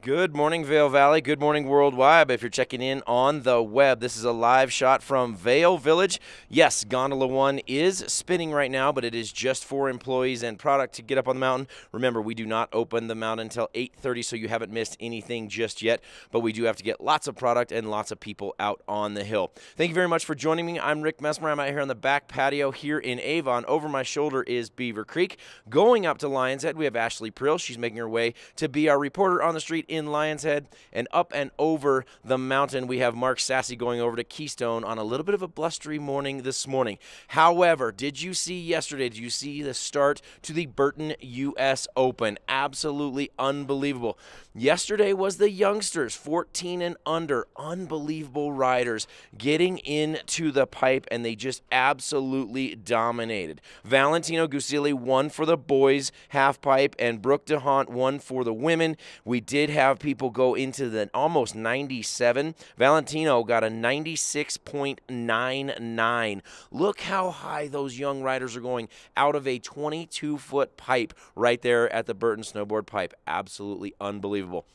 Good morning, Vail Valley. Good morning, worldwide. If you're checking in on the web, this is a live shot from Vail Village. Yes, Gondola 1 is spinning right now, but it is just for employees and product to get up on the mountain. Remember, we do not open the mountain until 8:30, so you haven't missed anything just yet, but we do have to get lots of product and lots of people out on the hill. Thank you very much for joining me. I'm Rick Messmer. I'm out here on the back patio here in Avon. Over my shoulder is Beaver Creek. Going up to Lion's Head, we have Ashley Prill. She's making her way to be our reporter on the street in Lion's Head, and up and over the mountain we have Mark Sassy going over to Keystone on a little bit of a blustery morning this morning. However, did you see yesterday, did you see the start to the Burton US Open? Absolutely unbelievable. Yesterday was the youngsters, 14 and under, unbelievable riders getting into the pipe, and they just absolutely dominated. Valentino Gusilli won for the boys half pipe, and Brooke DeHaan won for the women. We did have people go into the almost 97. Valentino got a 96.99. Look how high those young riders are going out of a 22-foot pipe right there at the Burton Snowboard Pipe. Absolutely unbelievable.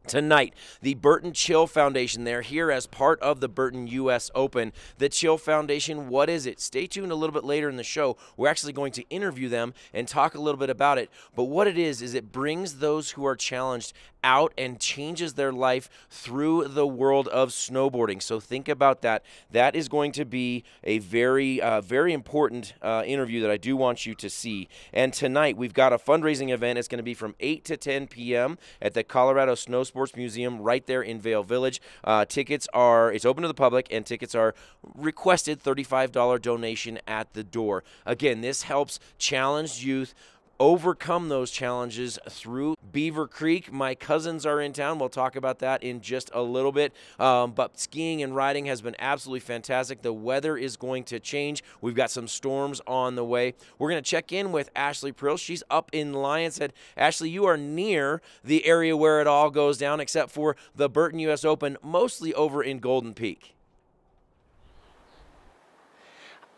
Tonight, the Burton Chill Foundation, they're here as part of the Burton US Open. The Chill Foundation, what is it? Stay tuned a little bit later in the show. We're actually going to interview them and talk a little bit about it. But what it is it brings those who are challenged out and changes their life through the world of snowboarding. So think about that. That is going to be a very, very important interview that I do want you to see. And tonight, we've got a fundraising event. It's going to be from 8 to 10 p.m. at the Colorado Snow Sports Museum right there in Vail Village. It's open to the public, and tickets are requested, $35 donation at the door. Again, this helps challenged youth overcome those challenges through Beaver Creek. My cousins are in town. We'll talk about that in just a little bit. But skiing and riding has been absolutely fantastic. The weather is going to change. We've got some storms on the way. We're going to check in with Ashley Prill. She's up in Lion's Head. Ashley, you are near the area where it all goes down, except for the Burton US Open, mostly over in Golden Peak.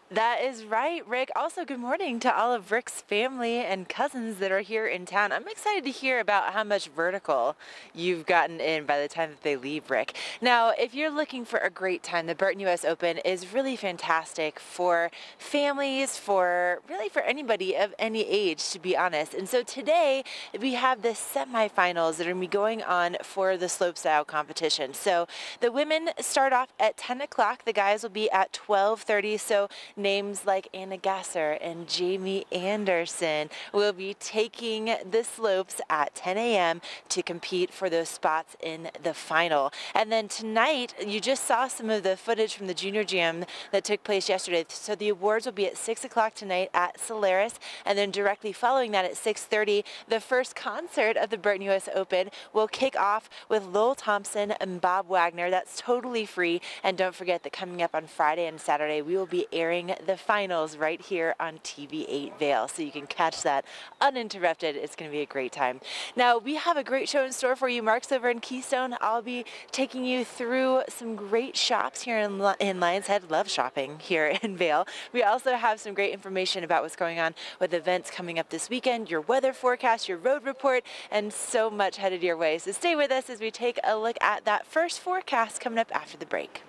That is right, Rick. Also, good morning to all of Rick's family and cousins that are here in town. I'm excited to hear about how much vertical you've gotten in by the time that they leave, Rick. Now, if you're looking for a great time, the Burton US Open is really fantastic for families, for anybody of any age, to be honest. And so today, we have the semifinals that are going to be going on for the slopestyle competition. So the women start off at 10 o'clock. The guys will be at 12:30. So names like Anna Gasser and Jamie Anderson will be taking the slopes at 10 a.m. to compete for those spots in the final. And then tonight, you just saw some of the footage from the Junior Jam that took place yesterday. So the awards will be at 6 o'clock tonight at Solaris, and then directly following that at 6:30, the first concert of the Burton US Open will kick off with Lowell Thompson and Bob Wagner. That's totally free. And don't forget that coming up on Friday and Saturday, we will be airing the finals right here on TV8 Vail, so you can catch that uninterrupted. It's going to be a great time. Now, we have a great show in store for you. Mark's over in Keystone. I'll be taking you through some great shops here in Lion's Head. Love shopping here in Vail. We also have some great information about what's going on with events coming up this weekend, your weather forecast, your road report, and so much headed your way. So stay with us as we take a look at that first forecast coming up after the break.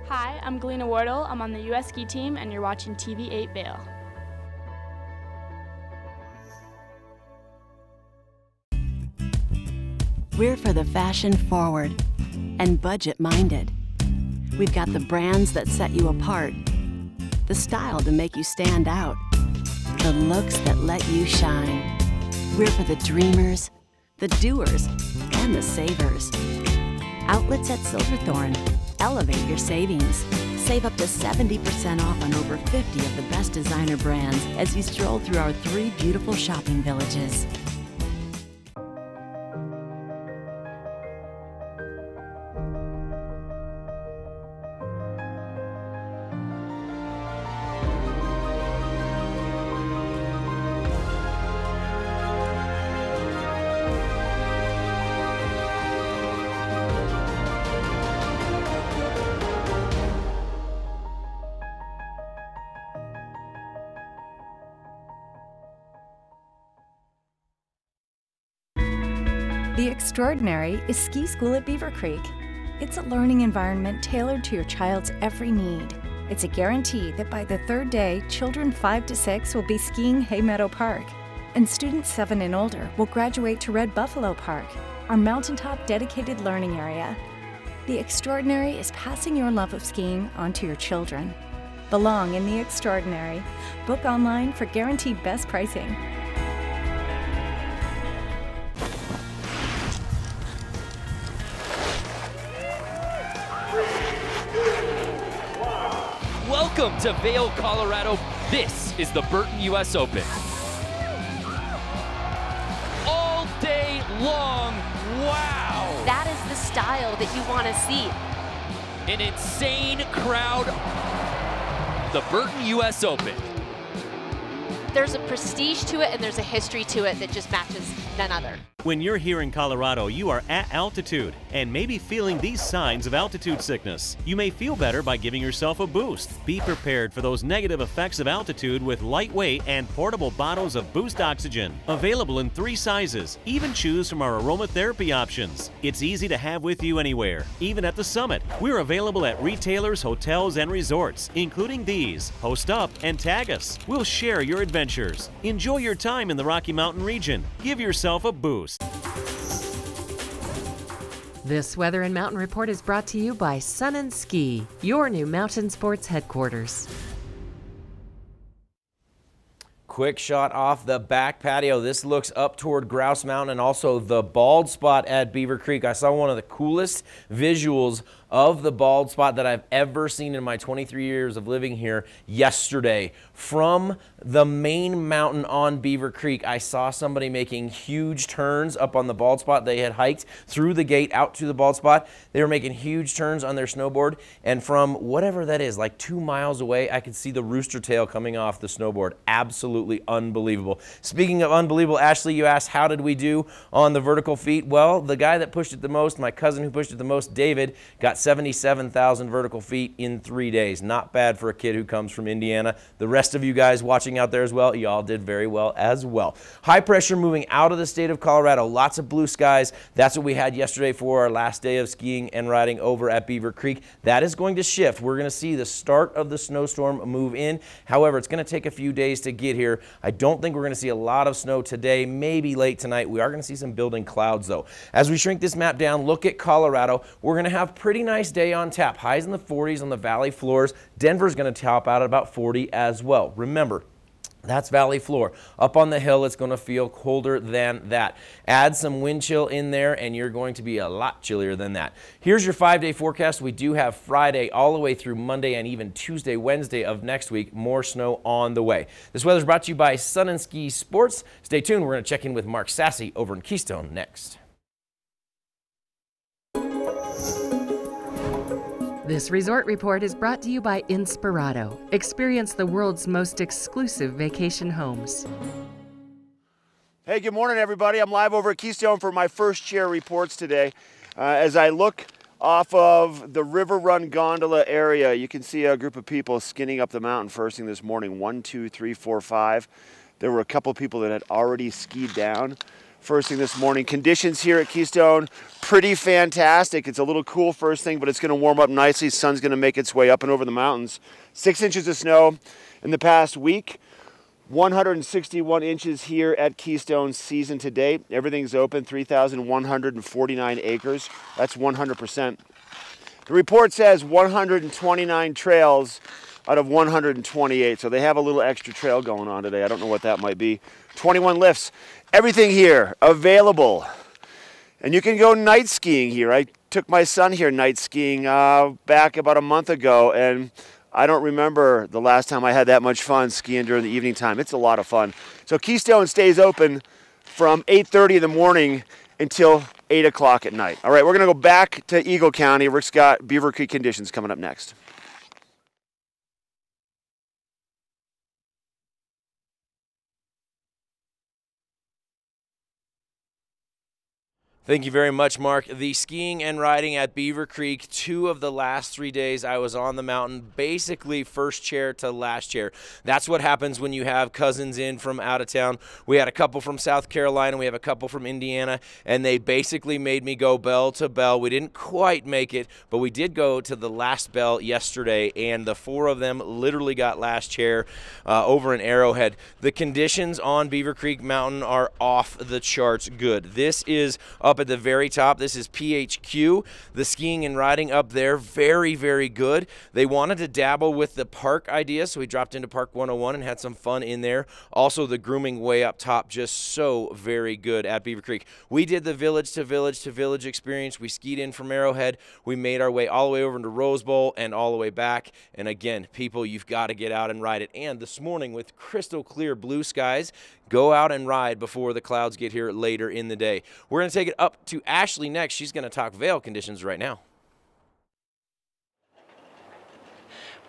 Hi, I'm Galena Wardle. I'm on the U.S. ski team, and you're watching TV8 Vail. We're for the fashion forward and budget minded. We've got the brands that set you apart, the style to make you stand out, the looks that let you shine. We're for the dreamers, the doers, and the savers. Outlets at Silverthorne. Elevate your savings. Save up to 70% off on over 50 of the best designer brands as you stroll through our 3 beautiful shopping villages. Extraordinary is ski school at Beaver Creek. It's a learning environment tailored to your child's every need. It's a guarantee that by the third day, children 5 to 6 will be skiing Hay Meadow Park, and students 7 and older will graduate to Red Buffalo Park, our mountaintop dedicated learning area. The Extraordinary is passing your love of skiing onto your children. Belong in the Extraordinary. Book online for guaranteed best pricing. Welcome to Vail, Colorado. This is the Burton US Open. All day long, wow! That is the style that you want to see. An insane crowd. The Burton US Open. There's a prestige to it and there's a history to it that just matches none other. When you're here in Colorado, you are at altitude and may be feeling these signs of altitude sickness. You may feel better by giving yourself a boost. Be prepared for those negative effects of altitude with lightweight and portable bottles of Boost Oxygen. Available in 3 sizes. Even choose from our aromatherapy options. It's easy to have with you anywhere, even at the summit. We're available at retailers, hotels, and resorts, including these. Post up and tag us. We'll share your adventures. Enjoy your time in the Rocky Mountain region. Give yourself a boost. This Weather and Mountain Report is brought to you by Sun and Ski, your new mountain sports headquarters. Quick shot off the back patio. This looks up toward Grouse Mountain and also the bald spot at Beaver Creek. I saw one of the coolest visuals of the bald spot that I've ever seen in my 23 years of living here yesterday. From the main mountain on Beaver Creek, I saw somebody making huge turns up on the bald spot. They had hiked through the gate out to the bald spot. They were making huge turns on their snowboard, and from whatever that is, like 2 miles away, I could see the rooster tail coming off the snowboard. Absolutely unbelievable. Speaking of unbelievable, Ashley, you asked how did we do on the vertical feet? Well, the guy that pushed it the most, my cousin who pushed it the most, David, got 77,000 vertical feet in 3 days. Not bad for a kid who comes from Indiana. The rest of you guys watching out there as well, y'all did very well as well. High pressure moving out of the state of Colorado. Lots of blue skies. That's what we had yesterday for our last day of skiing and riding over at Beaver Creek. That is going to shift. We're going to see the start of the snowstorm move in. However, it's going to take a few days to get here. I don't think we're going to see a lot of snow today, maybe late tonight. We are going to see some building clouds though. As we shrink this map down, look at Colorado. We're going to have pretty nice day on tap. Highs in the 40s on the valley floors. Denver's going to top out at about 40 as well. Remember, that's valley floor. Up on the hill, it's going to feel colder than that. Add some wind chill in there, and you're going to be a lot chillier than that. Here's your 5-day forecast. We do have Friday all the way through Monday and even Tuesday, Wednesday of next week. More snow on the way. This weather is brought to you by Sun and Ski Sports. Stay tuned. We're going to check in with Mark Sassy over in Keystone next. This resort report is brought to you by Inspirato. Experience the world's most exclusive vacation homes. Hey, good morning, everybody. I'm live over at Keystone for my first chair reports today. As I look off of the River Run Gondola area, you can see a group of people skinning up the mountain first thing this morning. 1, 2, 3, 4, 5. There were a couple people that had already skied down first thing this morning. Conditions here at Keystone, pretty fantastic. It's a little cool first thing, but it's going to warm up nicely. Sun's going to make its way up and over the mountains. 6 inches of snow in the past week. 161 inches here at Keystone season to date. Everything's open, 3,149 acres. That's 100%. The report says 129 trails out of 128, so they have a little extra trail going on today. I don't know what that might be. 21 lifts. Everything here available. And you can go night skiing here. I took my son here night skiing back about a month ago, and I don't remember the last time I had that much fun skiing during the evening time. It's a lot of fun. So Keystone stays open from 8:30 in the morning until 8 o'clock at night. All right, we're going to go back to Eagle County. Rick's got Beaver Creek conditions coming up next. Thank you very much, Mark. The skiing and riding at Beaver Creek, 2 of the last 3 days I was on the mountain, basically first chair to last chair. That's what happens when you have cousins in from out of town. We had a couple from South Carolina, we have a couple from Indiana, and they basically made me go bell to bell. We didn't quite make it, but we did go to the last bell yesterday, and the 4 of them literally got last chair over in Arrowhead. The conditions on Beaver Creek Mountain are off the charts good. This is up at the very top. This is PHQ. The skiing and riding up there, very, very good. They wanted to dabble with the park idea, so we dropped into Park 101 and had some fun in there. Also, the grooming way up top, just so very good at Beaver Creek. We did the village to village to village experience. We skied in from Arrowhead. We made our way all the way over into Rose Bowl and all the way back. And again, people, you've got to get out and ride it. And this morning, with crystal clear blue skies, go out and ride before the clouds get here later in the day. We're going to take it up to Ashley next. She's going to talk Vail conditions right now.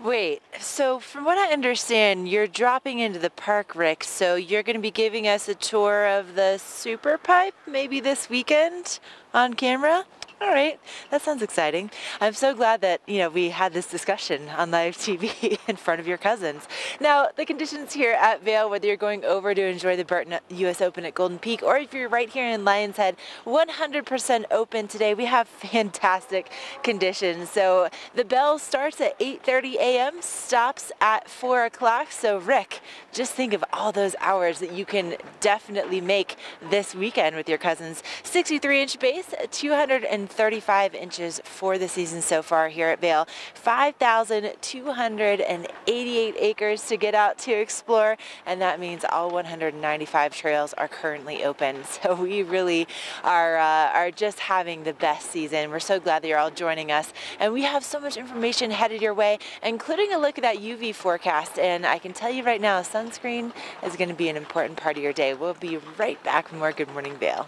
Wait, so from what I understand, you're dropping into the park, Rick, so you're going to be giving us a tour of the Super Pipe maybe this weekend on camera? All right, that sounds exciting. I'm so glad that, we had this discussion on live TV in front of your cousins. Now, the conditions here at Vail, whether you're going over to enjoy the Burton US Open at Golden Peak or if you're right here in Lions Head, 100% open today. We have fantastic conditions. So the bell starts at 8:30 a.m., stops at 4 o'clock. So Rick, just think of all those hours that you can definitely make this weekend with your cousins. 63-inch base, 235 inches for the season so far here at Vail. 5,288 acres to get out to explore, and that means all 195 trails are currently open. So we really are just having the best season. We're so glad that you're all joining us, and we have so much information headed your way, including a look at that UV forecast. And I can tell you right now, sunscreen is going to be an important part of your day. We'll be right back with more Good Morning Vail.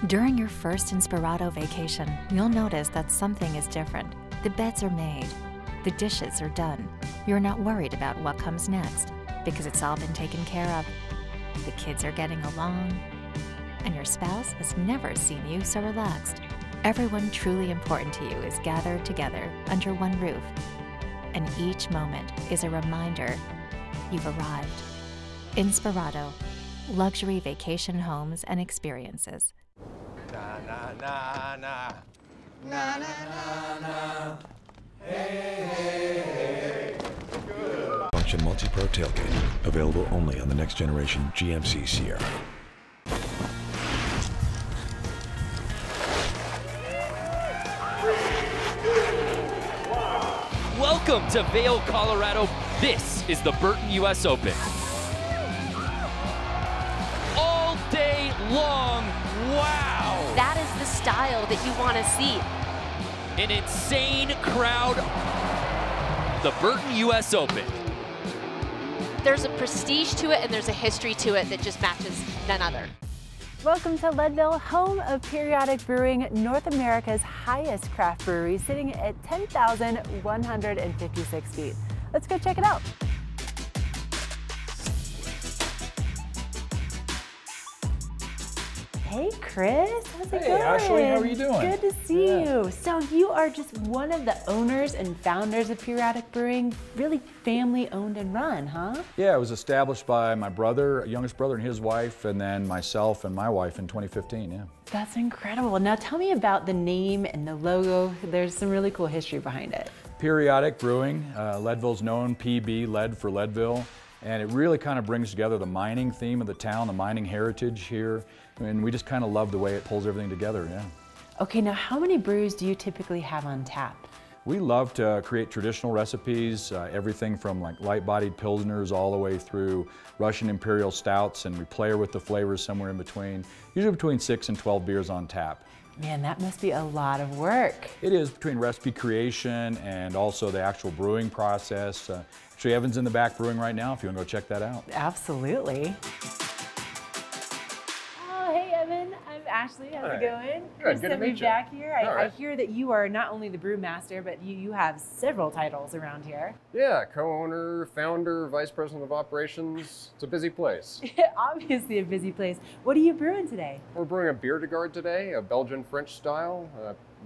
During your first Inspirato vacation, you'll notice that something is different. The beds are made. The dishes are done. You're not worried about what comes next because it's all been taken care of. The kids are getting along, and your spouse has never seen you so relaxed. Everyone truly important to you is gathered together under one roof, and each moment is a reminder you've arrived. Inspirato, luxury vacation homes and experiences. Na na na na na na na na. Hey, hey, hey. Good. Function multi-pro tailgate, available only on the next generation GMC Sierra. Welcome to Vail, Colorado. This is the Burton US Open. All day long, wow! That is the style that you want to see. An insane crowd. The Burton US Open. There's a prestige to it and there's a history to it that just matches none other. Welcome to Leadville, home of Periodic Brewing, North America's highest craft brewery, sitting at 10,156 feet. Let's go check it out. Hey Chris, how's it going? Hey Ashley, how are you doing? Good to see you. So you are just one of the owners and founders of Periodic Brewing, really family owned and run, huh? Yeah, it was established by my brother, youngest brother and his wife, and then myself and my wife in 2015, yeah. That's incredible. Now tell me about the name and the logo. There's some really cool history behind it. Periodic Brewing, Leadville's known, PB, lead for Leadville, and it really kind of brings together the mining theme of the town, the mining heritage here, and we just kind of love the way it pulls everything together, yeah. Okay, now how many brews do you typically have on tap? We love to create traditional recipes, everything from like light-bodied pilsners all the way through Russian Imperial stouts, and we play with the flavors somewhere in between, usually between 6 and 12 beers on tap. Man, that must be a lot of work. It is, between recipe creation and also the actual brewing process. Actually, Evan's in the back brewing right now if you want to go check that out. Absolutely. Oh, hey Evan, I'm Ashley. How's Hi. it going? Good to sent me meet you. back here. I Alright. hear that you are not only the brewmaster, but you have several titles around here. Yeah, co-owner, founder, vice president of operations. It's a busy place. Obviously a busy place. What are you brewing today? We're brewing a beer de garde today, a Belgian French style,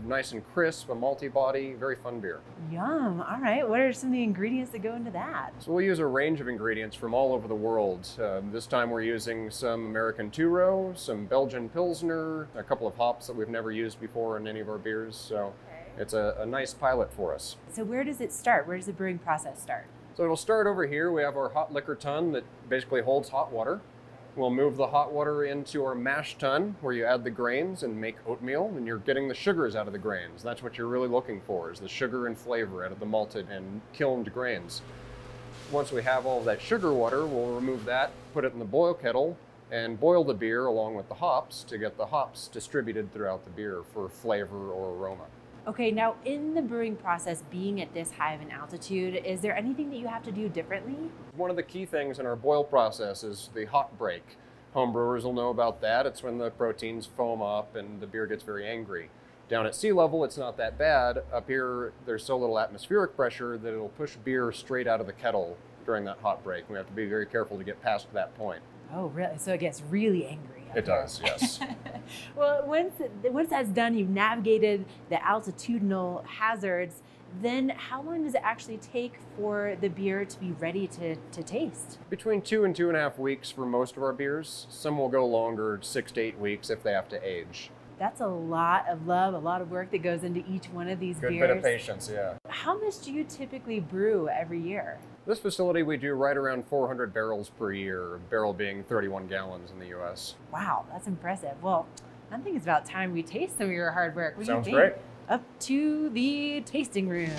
nice and crisp, a malty body, very fun beer. Yum. All right. What are some of the ingredients that go into that? So we'll use a range of ingredients from all over the world. This time we're using some American two-row, some Belgian Pilsner, a couple of hops that we've never used before in any of our beers. So it's a nice pilot for us. So where does it start? Where does the brewing process start? So it'll start over here. We have our hot liquor tun that basically holds hot water. We'll move the hot water into our mash tun where you add the grains and make oatmeal, and you're getting the sugars out of the grains. That's what you're really looking for, is the sugar and flavor out of the malted and kilned grains. Once we have all of that sugar water, we'll remove that, put it in the boil kettle, and boil the beer along with the hops to get the hops distributed throughout the beer for flavor or aroma. Okay, now in the brewing process, being at this high of an altitude, is there anything that you have to do differently? One of the key things in our boil process is the hot break. Home brewers will know about that. It's when the proteins foam up and the beer gets very angry. Down at sea level, it's not that bad. Up here, there's so little atmospheric pressure that it'll push beer straight out of the kettle during that hot break. We have to be very careful to get past that point. Oh, really? So it gets really angry. It does, yes. Well, once that's done, you've navigated the altitudinal hazards, then how long does it actually take for the beer to be ready to taste? Between 2 and 2.5 weeks for most of our beers. Some will go longer, 6 to 8 weeks if they have to age. That's a lot of love, a lot of work that goes into each one of these Good beers. bit of patience, yeah. How much do you typically brew every year? This facility, we do right around 400 barrels per year, a barrel being 31 gallons in the US. Wow, that's impressive. Well, I think it's about time we taste some of your hard work. What Sounds do you think? great. Up to the tasting room.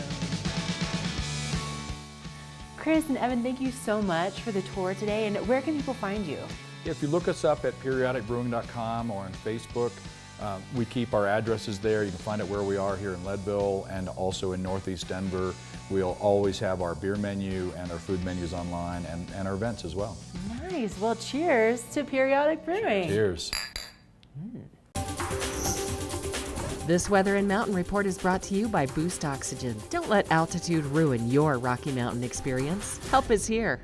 Chris and Evan, thank you so much for the tour today. And where can people find you? If you look us up at periodicbrewing.com or on Facebook, we keep our addresses there. You can find out where we are here in Leadville and also in Northeast Denver. We'll always have our beer menu and our food menus online and our events as well. Nice. Well, cheers to Periodic Brewing. Cheers. This Weather and Mountain Report is brought to you by Boost Oxygen. Don't let altitude ruin your Rocky Mountain experience. Help is here.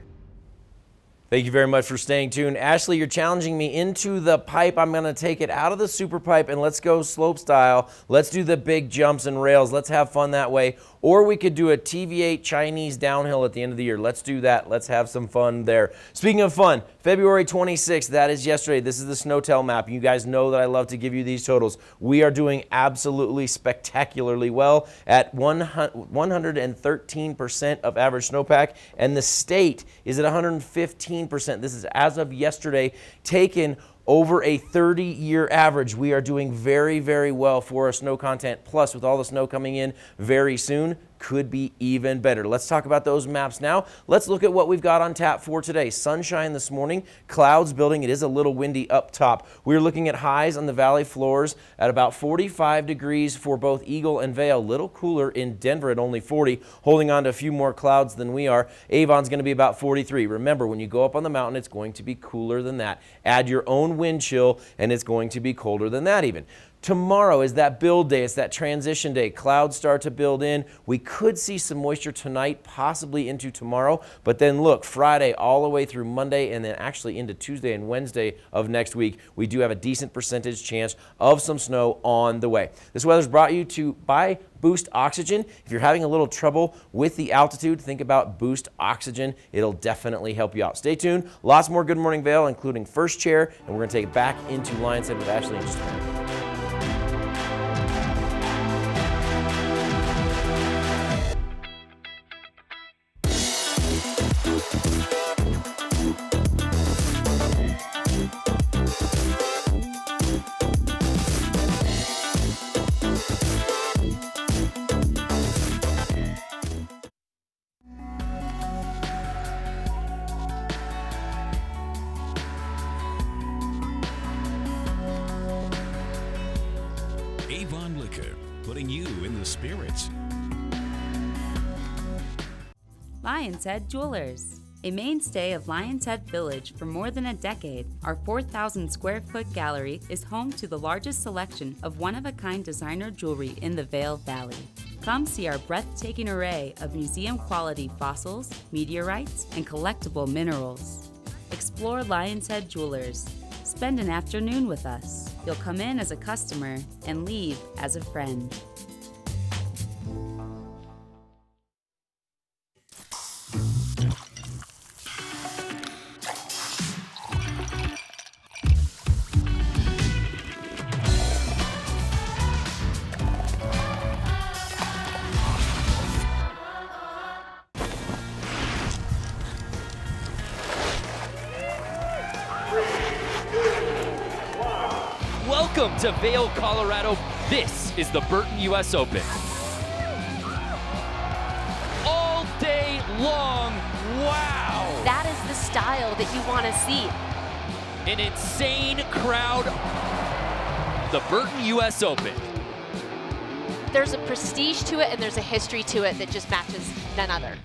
Thank you very much for staying tuned. Ashley, you're challenging me into the pipe. I'm going to take it out of the super pipe and let's go slope style. Let's do the big jumps and rails. Let's have fun that way. Or we could do a TV8 Chinese downhill at the end of the year. Let's do that. Let's have some fun there. Speaking of fun, February 26th, that is yesterday. This is the Snowtail map. You guys know that I love to give you these totals. We are doing absolutely spectacularly well at 113% of average snowpack, and the state is at 115%. This is as of yesterday, taken over a 30-year average. We are doing very, very well for our snow content. Plus, with all the snow coming in very soon, could be even better. Let's talk about those maps now. Let's look at what we've got on tap for today. Sunshine this morning, clouds building. It is a little windy up top. We're looking at highs on the valley floors at about 45 degrees for both Eagle and Vail. A little cooler in Denver at only 40, holding on to a few more clouds than we are. Avon's going to be about 43. Remember, when you go up on the mountain, it's going to be cooler than that. Add your own wind chill, and it's going to be colder than that even. Tomorrow is that build day. It's that transition day. Clouds start to build in. We could see some moisture tonight, possibly into tomorrow. But then look, Friday all the way through Monday and then actually into Tuesday and Wednesday of next week, we do have a decent percentage chance of some snow on the way. This weather's brought you to by Boost Oxygen. If you're having a little trouble with the altitude, think about Boost Oxygen. It'll definitely help you out. Stay tuned. Lots more Good Morning Vail, including First Chair, and we're going to take it back into Lion's Head with Ashley in just a minute. Avon Liquor, putting you in the spirits. Lion's Head Jewelers. A mainstay of Lion's Head Village for more than a decade, our 4,000 square foot gallery is home to the largest selection of one-of-a-kind designer jewelry in the Vail Valley. Come see our breathtaking array of museum-quality fossils, meteorites, and collectible minerals. Explore Lion's Head Jewelers. Spend an afternoon with us. You'll come in as a customer and leave as a friend. Welcome to Vail, Colorado. This is the Burton US Open. All day long, wow! That is the style that you want to see. An insane crowd. The Burton US Open. There's a prestige to it and there's a history to it that just matches none other.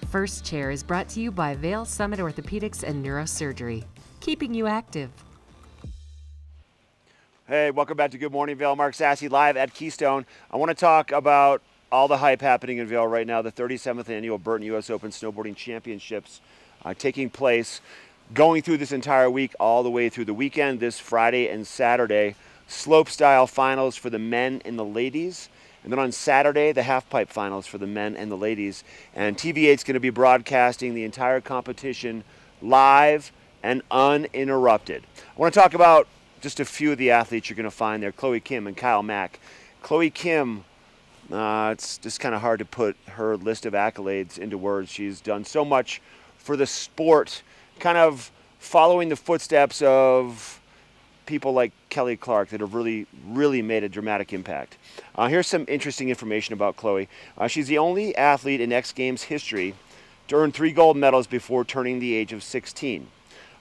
First Chair is brought to you by Vail Summit Orthopedics and Neurosurgery, keeping you active. Hey, welcome back to Good Morning Vail. Mark Sassy live at Keystone. I want to talk about all the hype happening in Vail right now. The 37th annual Burton US Open Snowboarding Championships taking place, going through this entire week, all the way through the weekend, this Friday and Saturday. Slopestyle finals for the men and the ladies. And then on Saturday, the halfpipe finals for the men and the ladies. And TV8 is going to be broadcasting the entire competition live and uninterrupted. I want to talk about just a few of the athletes you're going to find there, Chloe Kim and Kyle Mack. Chloe Kim, it's just kind of hard to put her list of accolades into words. She's done so much for the sport, kind of following the footsteps of people like Kelly Clark that have really, really made a dramatic impact. Here's some interesting information about Chloe. She's the only athlete in X Games history to earn 3 gold medals before turning the age of 16.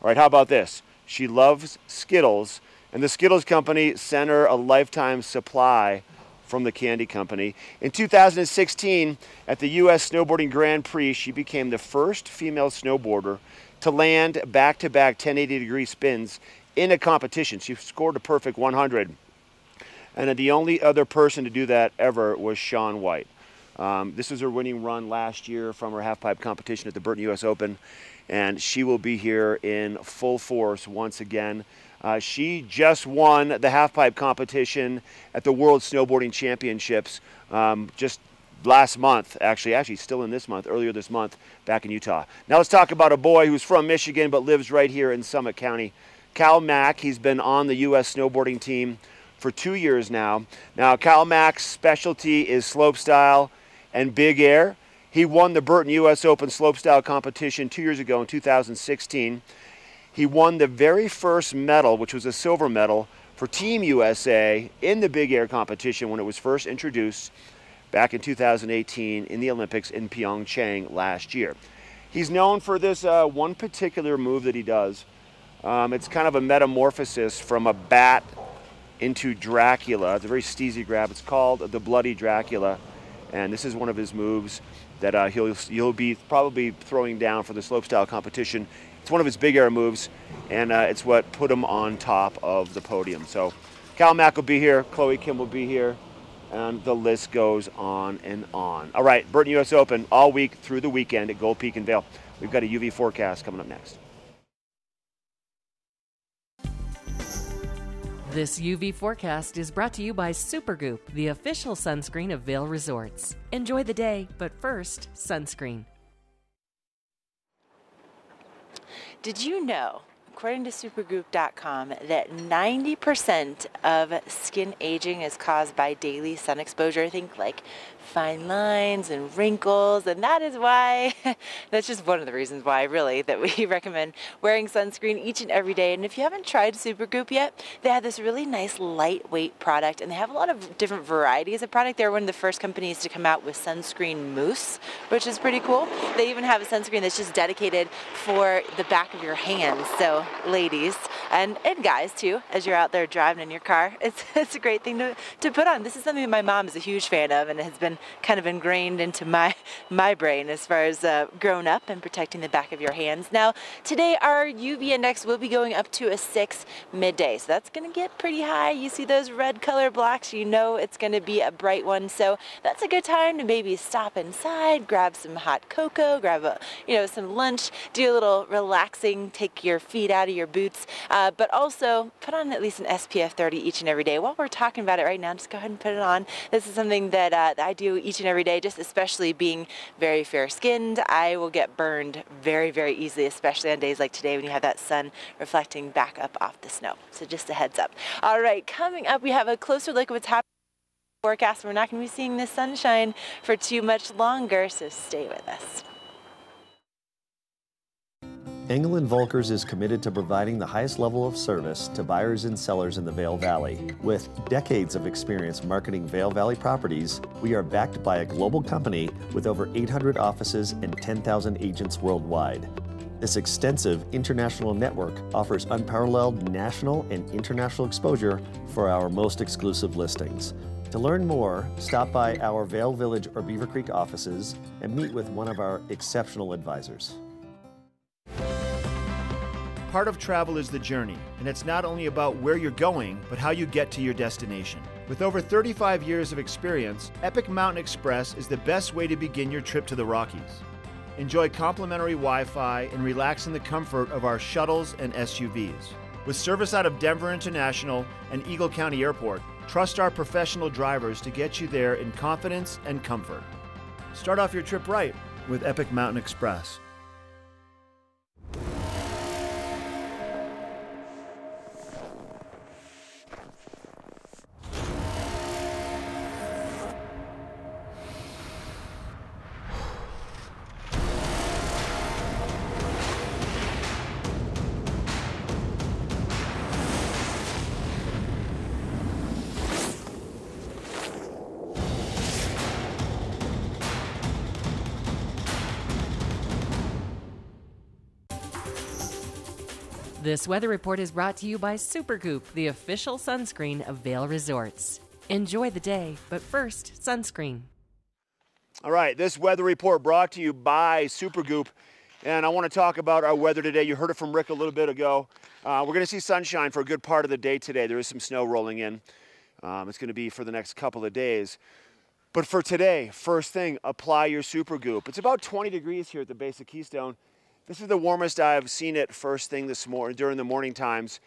All right, how about this? She loves Skittles, and the Skittles company sent her a lifetime supply from the candy company. In 2016, at the U.S. Snowboarding Grand Prix, she became the first female snowboarder to land back-to-back 1080-degree spins in a competition. She scored a perfect 100. And the only other person to do that ever was Shaun White. This was her winning run last year from her halfpipe competition at the Burton US Open, and she will be here in full force once again. She just won the halfpipe competition at the World Snowboarding Championships just last month, actually still in this month, earlier this month, back in Utah. Now let's talk about a boy who's from Michigan but lives right here in Summit County. Kyle Mack, he's been on the U.S. snowboarding team for 2 years now. Now, Kyle Mack's specialty is slopestyle and big air. He won the Burton US Open slopestyle competition 2 years ago in 2016. He won the very first medal, which was a silver medal, for Team USA in the big air competition when it was first introduced back in 2018 in the Olympics in Pyeongchang last year. He's known for this one particular move that he does. It's kind of a metamorphosis from a bat into Dracula. It's a very steezy grab. It's called the Bloody Dracula, and this is one of his moves that he'll be probably throwing down for the slopestyle competition. It's one of his big air moves, and it's what put him on top of the podium. So Kyle Mack will be here, Chloe Kim will be here, and the list goes on and on. All right, Burton US Open all week through the weekend at Gold Peak and Vail. We've got a UV forecast coming up next. This UV forecast is brought to you by Supergoop, the official sunscreen of Vail Resorts. Enjoy the day, but first, sunscreen. Did you know, according to supergoop.com, that 90% of skin aging is caused by daily sun exposure? Think like fine lines and wrinkles, and that is why, that's just one of the reasons why, really, that we recommend wearing sunscreen each and every day. And if you haven't tried Supergoop yet, they have this really nice lightweight product, and they have a lot of different varieties of product. They're one of the first companies to come out with sunscreen mousse, which is pretty cool. They even have a sunscreen that's just dedicated for the back of your hands. So ladies and guys too, as you're out there driving in your car. It's a great thing to put on. This is something that my mom is a huge fan of, and it has been kind of ingrained into my brain as far as growing up and protecting the back of your hands. Now, today our UV index will be going up to a 6 midday, so that's going to get pretty high. You see those red color blocks, you know it's going to be a bright one, so that's a good time to maybe stop inside, grab some hot cocoa, grab some lunch, do a little relaxing, take your feet out of your boots, but also put on at least an SPF 30 each and every day. While we're talking about it right now, just go ahead and put it on. This is something that I do each and every day, just especially being very fair-skinned. I will get burned very, very easily, especially on days like today when you have that sun reflecting back up off the snow. So just a heads up. All right, coming up, we have a closer look at what's happening in the forecast. We're not going to be seeing this sunshine for too much longer, so stay with us. Engel & Volkers is committed to providing the highest level of service to buyers and sellers in the Vail Valley. With decades of experience marketing Vail Valley properties, we are backed by a global company with over 800 offices and 10,000 agents worldwide. This extensive international network offers unparalleled national and international exposure for our most exclusive listings. To learn more, stop by our Vail Village or Beaver Creek offices and meet with one of our exceptional advisors. Part of travel is the journey, and it's not only about where you're going, but how you get to your destination. With over 35 years of experience, Epic Mountain Express is the best way to begin your trip to the Rockies. Enjoy complimentary Wi-Fi and relax in the comfort of our shuttles and SUVs. With service out of Denver International and Eagle County Airport, trust our professional drivers to get you there in confidence and comfort. Start off your trip right with Epic Mountain Express. This weather report is brought to you by Supergoop, the official sunscreen of Vail Resorts. Enjoy the day, but first, sunscreen. All right, this weather report brought to you by Supergoop, and I want to talk about our weather today. You heard it from Rick a little bit ago. We're going to see sunshine for a good part of the day today. There is some snow rolling in. It's going to be for the next couple of days. But for today, first thing, apply your Supergoop. It's about 20 degrees here at the base of Keystone. This is the warmest I've seen it first thing this morning, during the morning times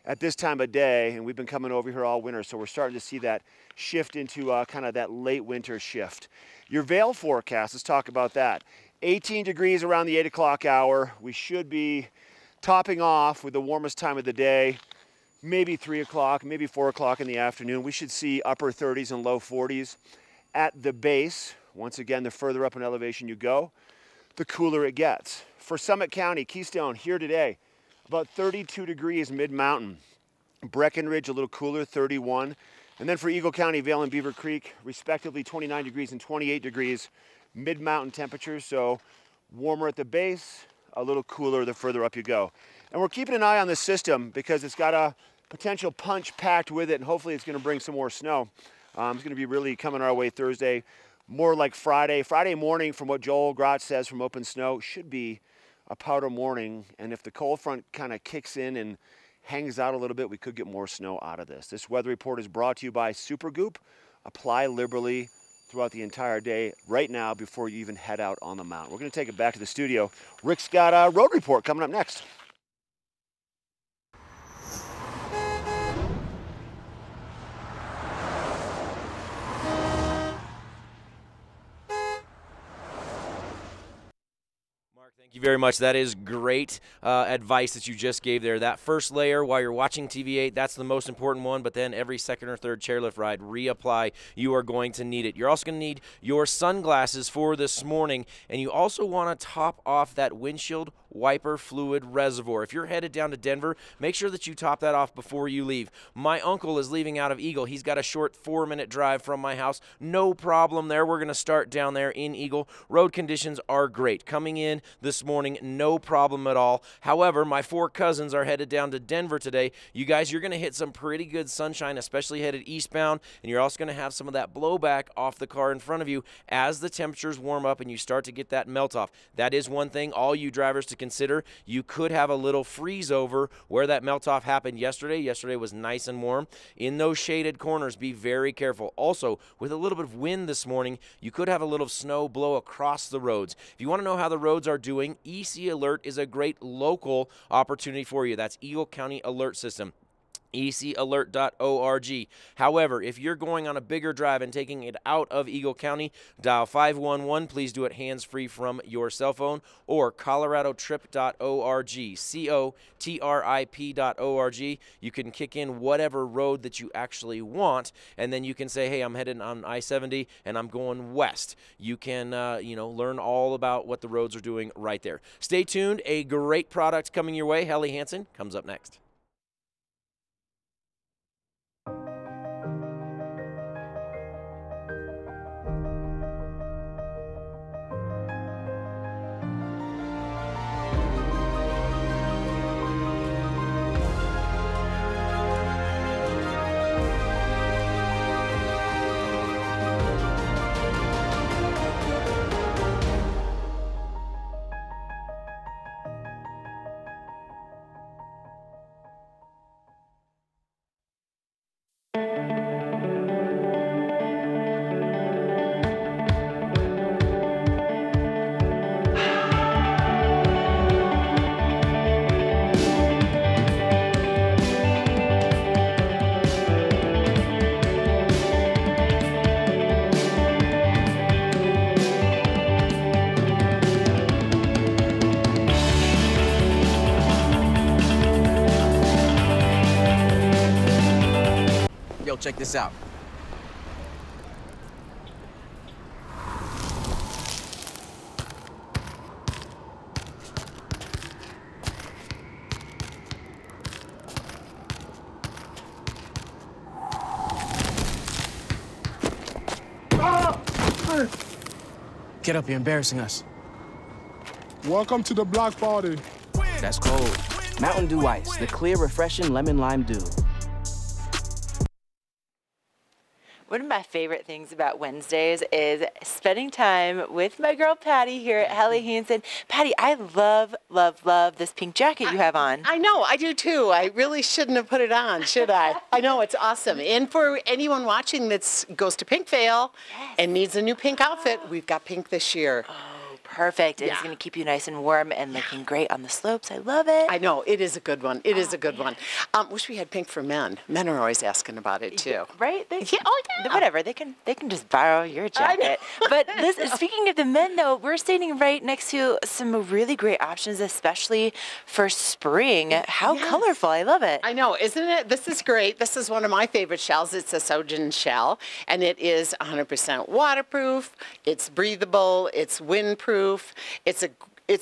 at this time of day, and we've been coming over here all winter, so we're starting to see that shift into kind of that late winter shift. Your Vail forecast, let's talk about that. 18 degrees around the 8 o'clock hour. We should be topping off with the warmest time of the day, maybe 3 o'clock, maybe 4 o'clock in the afternoon. We should see upper 30s and low 40s at the base. Once again, the further up in elevation you go, the cooler it gets. For Summit County, Keystone, here today, about 32 degrees mid-mountain. Breckenridge, a little cooler, 31. And then for Eagle County, Vail and Beaver Creek, respectively 29 degrees and 28 degrees mid-mountain temperatures. So warmer at the base, a little cooler the further up you go. And we're keeping an eye on this system because it's got a potential punch packed with it, and hopefully it's going to bring some more snow. It's going to be really coming our way Thursday, more like Friday. Friday morning, from what Joel Grotz says from Open Snow, should be a powder morning, and if the cold front kind of kicks in and hangs out a little bit, we could get more snow out of this. This weather report is brought to you by Supergoop. Apply liberally throughout the entire day right now before you even head out on the mountain. We're going to take it back to the studio. Rick's got a road report coming up next. Thank you very much. That is great advice that you just gave there. That first layer while you're watching TV8, that's the most important one, but then every second or third chairlift ride, reapply. You are going to need it. You're also going to need your sunglasses for this morning, and you also want to top off that windshield wiper fluid reservoir. If you're headed down to Denver, make sure that you top that off before you leave. My uncle is leaving out of Eagle. He's got a short 4-minute drive from my house. No problem there. We're going to start down there in Eagle. Road conditions are great. Coming in this morning, no problem at all. However, my 4 cousins are headed down to Denver today. You guys, you're going to hit some pretty good sunshine, especially headed eastbound, and you're also going to have some of that blowback off the car in front of you as the temperatures warm up and you start to get that melt off. That is one thing all you drivers to consider. You could have a little freeze over where that melt off happened yesterday. Yesterday was nice and warm. In those shaded corners, be very careful. Also, with a little bit of wind this morning, you could have a little snow blow across the roads. If you want to know how the roads are doing, EC Alert is a great local opportunity for you. That's Eagle County Alert System. ecalert.org. However, if you're going on a bigger drive and taking it out of Eagle County, dial 511. Please do it hands-free from your cell phone, or coloradotrip.org, COTRIP.org. You can kick in whatever road that you actually want, and then you can say, hey, I'm headed on I-70 and I'm going west. You can, learn all about what the roads are doing right there. Stay tuned. A great product coming your way. Helly Hansen comes up next. Check this out. Get up, you're embarrassing us. Welcome to the block party. That's cold. Mountain Dew Ice, the clear, refreshing lemon lime dew. One of my favorite things about Wednesdays is spending time with my girl Patty here at Helly Hansen. Patty, I love, love, love this pink jacket you have on. I know, I do too. I really shouldn't have put it on, should I? I know, it's awesome. And for anyone watching that goes to Pinkvale and needs a new pink outfit, we've got pink this year. Perfect. It's going to keep you nice and warm and looking great on the slopes. I love it. I know. It is a good one. It is a good one. Wish we had pink for men. Men are always asking about it too. Right? Whatever. They can just borrow your jacket. But speaking of the men, though, we're standing right next to some really great options, especially for spring. How colorful. I love it. I know. Isn't it? This is great. This is one of my favorite shells. It's a Sojin shell, and it is 100% waterproof. It's breathable. It's windproof. It's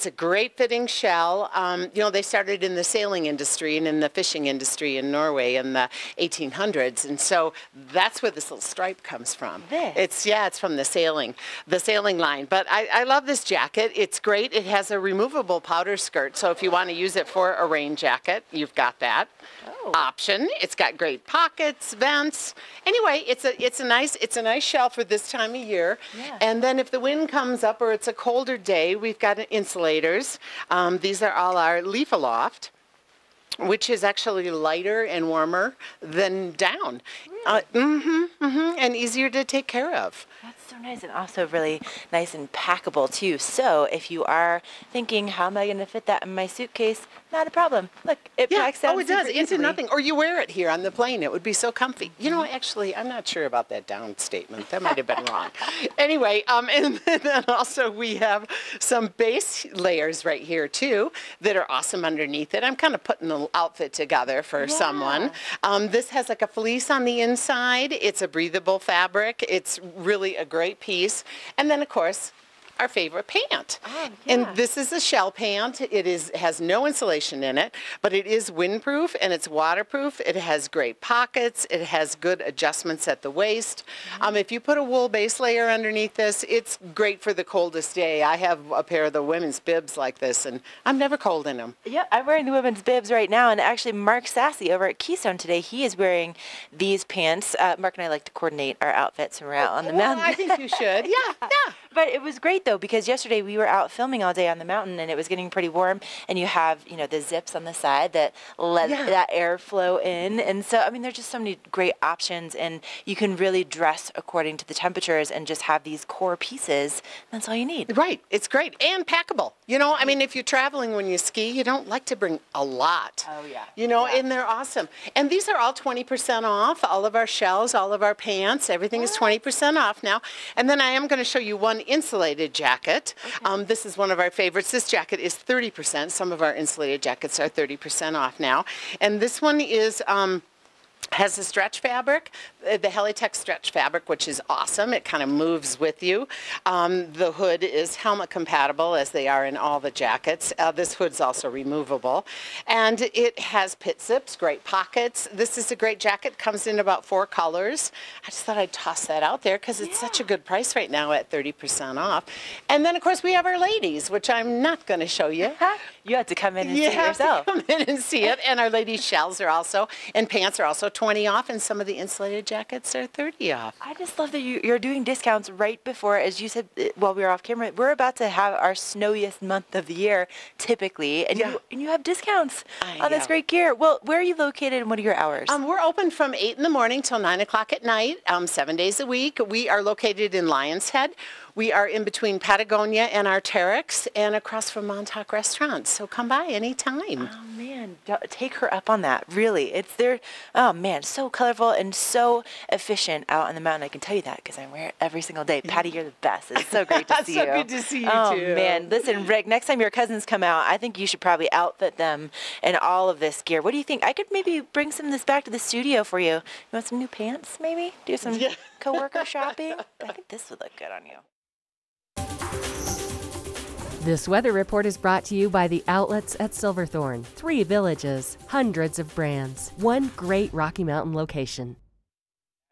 a great fitting shell. They started in the sailing industry and in the fishing industry in Norway in the 1800s, and so that's where this little stripe comes from. It's from the sailing line. But I love this jacket. It's great. It has a removable powder skirt, so if you want to use it for a rain jacket, you've got that option. It's got great pockets, vents. Anyway, it's a nice shell for this time of year. Yeah. And then if the wind comes up or it's a colder day, we've got insulators. These are all our Leaf Aloft, which is actually lighter and warmer than down. And easier to take care of. That's so nice, and also really nice and packable too. So if you are thinking, how am I going to fit that in my suitcase? Not a problem. Look, it packs out. Oh, it does. Into Into nothing. Or you wear it here on the plane. It would be so comfy. You know, actually, I'm not sure about that down statement. That might have been wrong. Anyway, and then also we have some base layers right here too that are awesome underneath it. I'm kind of putting the outfit together for someone. This has like a fleece on the inside. It's a breathable fabric. It's really a great piece. And then, of course, our favorite pant. Oh, And this is a shell pant. It has no insulation in it, but it is windproof and it's waterproof. It has great pockets. It has good adjustments at the waist. If you put a wool base layer underneath this, it's great for the coldest day. I have a pair of the women's bibs like this, and I'm never cold in them. Yeah, I'm wearing the women's bibs right now, and actually Mark Sassy over at Keystone today, he is wearing these pants. Mark and I like to coordinate our outfits when we're out on the mountain. I think you should. Yeah. But it was great though, because yesterday we were out filming all day on the mountain and it was getting pretty warm, and you have, you know, the zips on the side that let that air flow in. And so, I mean, there's just so many great options, and you can really dress according to the temperatures and just have these core pieces. That's all you need. Right. It's great and packable. You know, I mean, if you're traveling when you ski, you don't like to bring a lot. Oh, yeah. You know, and they're awesome. And these are all 20% off. All of our shells, all of our pants, everything is 20% off now. And then I am going to show you one insulated jacket. This is one of our favorites. This jacket is 30%. Some of our insulated jackets are 30% off now. And this one is has a stretch fabric, the Helitech stretch fabric, which is awesome. It kind of moves with you. The hood is helmet compatible, as they are in all the jackets. This hood's also removable. And it has pit zips, great pockets. This is a great jacket, comes in about 4 colors. I just thought I'd toss that out there because it's such a good price right now at 30% off. And then, of course, we have our ladies, which I'm not going to show you. You have to come in and see it yourself. Come in and see it. And our ladies' shells are also, and pants are also 20 off, and some of the insulated jackets are 30 off. I just love that you're doing discounts right before, as you said while we were off camera, we're about to have our snowiest month of the year, typically, and, you have discounts on this great gear. Well, where are you located and what are your hours? We're open from 8 in the morning till 9 o'clock at night, 7 days a week. We are located in Lion's Head. We are in between Patagonia and Arc'teryx and across from Montauk Restaurants. So come by anytime. Oh, man. Take her up on that. Really. It's there. Oh, man. So colorful and so efficient out on the mountain. I can tell you that because I wear it every single day. Patty, you're the best. It's so great to see you. So good to see you, oh, too. Oh, man. Listen, Rick, next time your cousins come out, I think you should probably outfit them in all of this gear. What do you think? I could maybe bring some of this back to the studio for you. You want some new pants, maybe? Do some coworker shopping? I think this would look good on you. This weather report is brought to you by the outlets at Silverthorne. 3 villages, hundreds of brands, 1 great Rocky Mountain location.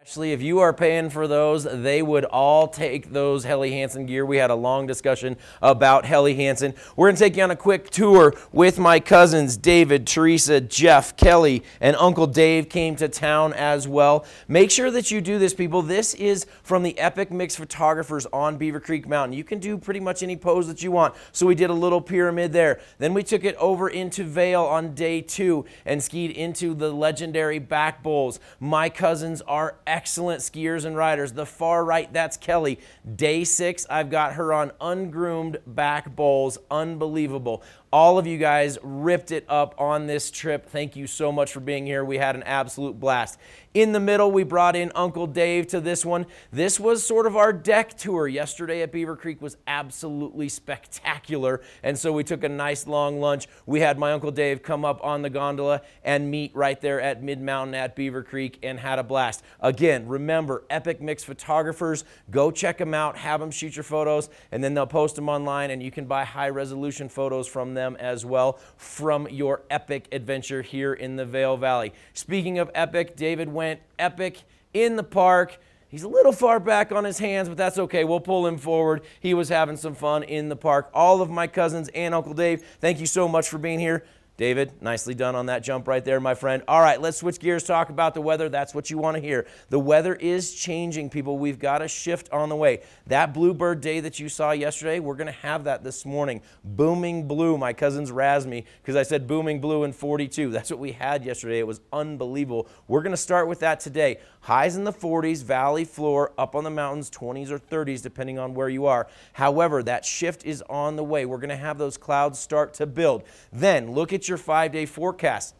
Actually, if you are paying for those, they would all take those Helly Hansen gear. We had a long discussion about Helly Hansen. We're going to take you on a quick tour with my cousins, David, Teresa, Jeff, Kelly, and Uncle Dave came to town as well. Make sure that you do this, people. This is from the Epic Mix Photographers on Beaver Creek Mountain. You can do pretty much any pose that you want. So we did a little pyramid there. Then we took it over into Vail on day 2 and skied into the legendary back bowls. My cousins are excellent skiers and riders. The far right, that's Kelly. Day 6, I've got her on ungroomed back bowls. Unbelievable. All of you guys ripped it up on this trip. Thank you so much for being here. We had an absolute blast. In the middle, we brought in Uncle Dave to this one. This was sort of our deck tour. Yesterday at Beaver Creek was absolutely spectacular, and so we took a nice long lunch. We had my Uncle Dave come up on the gondola and meet right there at Mid-Mountain at Beaver Creek and had a blast. Again, remember, Epic Mix Photographers. Go check them out, have them shoot your photos, and then they'll post them online, and you can buy high-resolution photos from them as well from your epic adventure here in the Vail Valley. Speaking of epic, David went epic in the park. He's a little far back on his hands, but that's okay. We'll pull him forward. He was having some fun in the park. All of my cousins and Uncle Dave, thank you so much for being here. David, nicely done on that jump right there, my friend. All right, let's switch gears, talk about the weather. That's what you want to hear. The weather is changing, people. We've got a shift on the way. That bluebird day that you saw yesterday, we're going to have that this morning. Booming blue. My cousins razzed me because I said booming blue in 42. That's what we had yesterday. It was unbelievable. We're going to start with that today. Highs in the 40s, valley floor, up on the mountains, 20s or 30s, depending on where you are. However, that shift is on the way. We're going to have those clouds start to build. Then look at your 5-day forecast.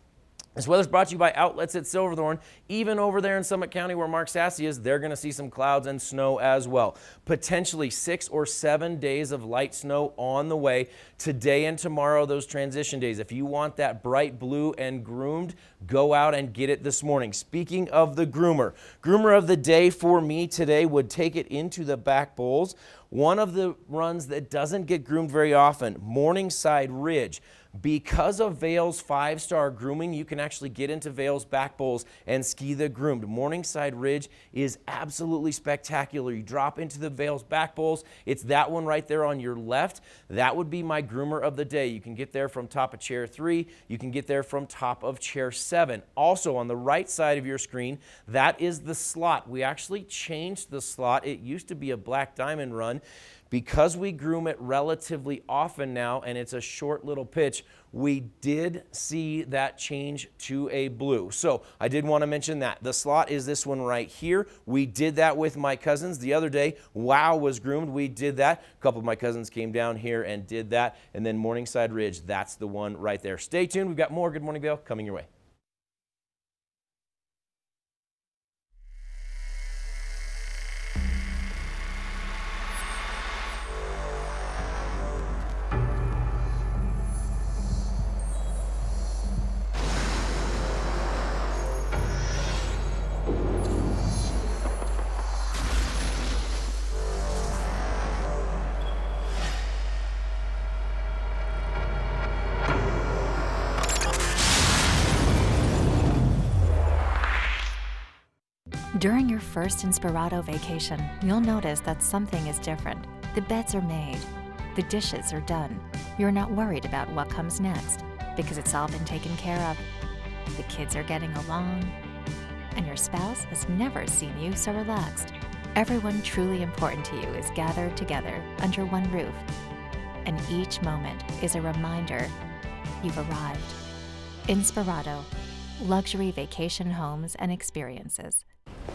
This weather's brought to you by Outlets at Silverthorne. Even over there in Summit County where Mark Sassy is, they're going to see some clouds and snow as well. Potentially 6 or 7 days of light snow on the way. Today and tomorrow, those transition days. If you want that bright blue and groomed, go out and get it this morning. Speaking of the groomer of the day for me today would take it into the back bowls. One of the runs that doesn't get groomed very often, Morningside Ridge. Because of Vail's 5-star grooming, you can actually get into Vail's back bowls and ski the groomed. Morningside Ridge is absolutely spectacular. You drop into the Vail's back bowls. It's that one right there on your left. That would be my groomer of the day. You can get there from top of chair 3. You can get there from top of chair 7. Also on the right side of your screen, that is the slot. We actually changed the slot. It used to be a black diamond run. Because we groom it relatively often now and it's a short little pitch, we did see that change to a blue. So I did want to mention that. The slot is this one right here. We did that with my cousins the other day. Wow was groomed. We did that. A couple of my cousins came down here and did that. And then Morningside Ridge, that's the one right there. Stay tuned. We've got more Good Morning Vail coming your way. During your first Inspirato vacation, you'll notice that something is different. The beds are made. The dishes are done. You're not worried about what comes next because it's all been taken care of. The kids are getting along, and your spouse has never seen you so relaxed. Everyone truly important to you is gathered together under one roof, and each moment is a reminder you've arrived. Inspirato, luxury vacation homes and experiences.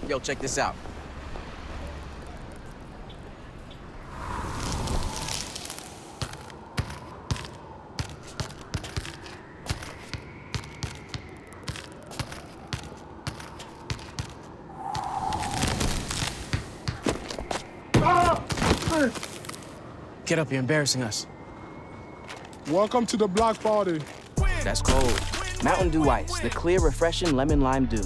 Yo, check this out. Get up, you're embarrassing us. Welcome to the block party. That's cold. Mountain Dew Ice, the clear, refreshing lemon lime dew.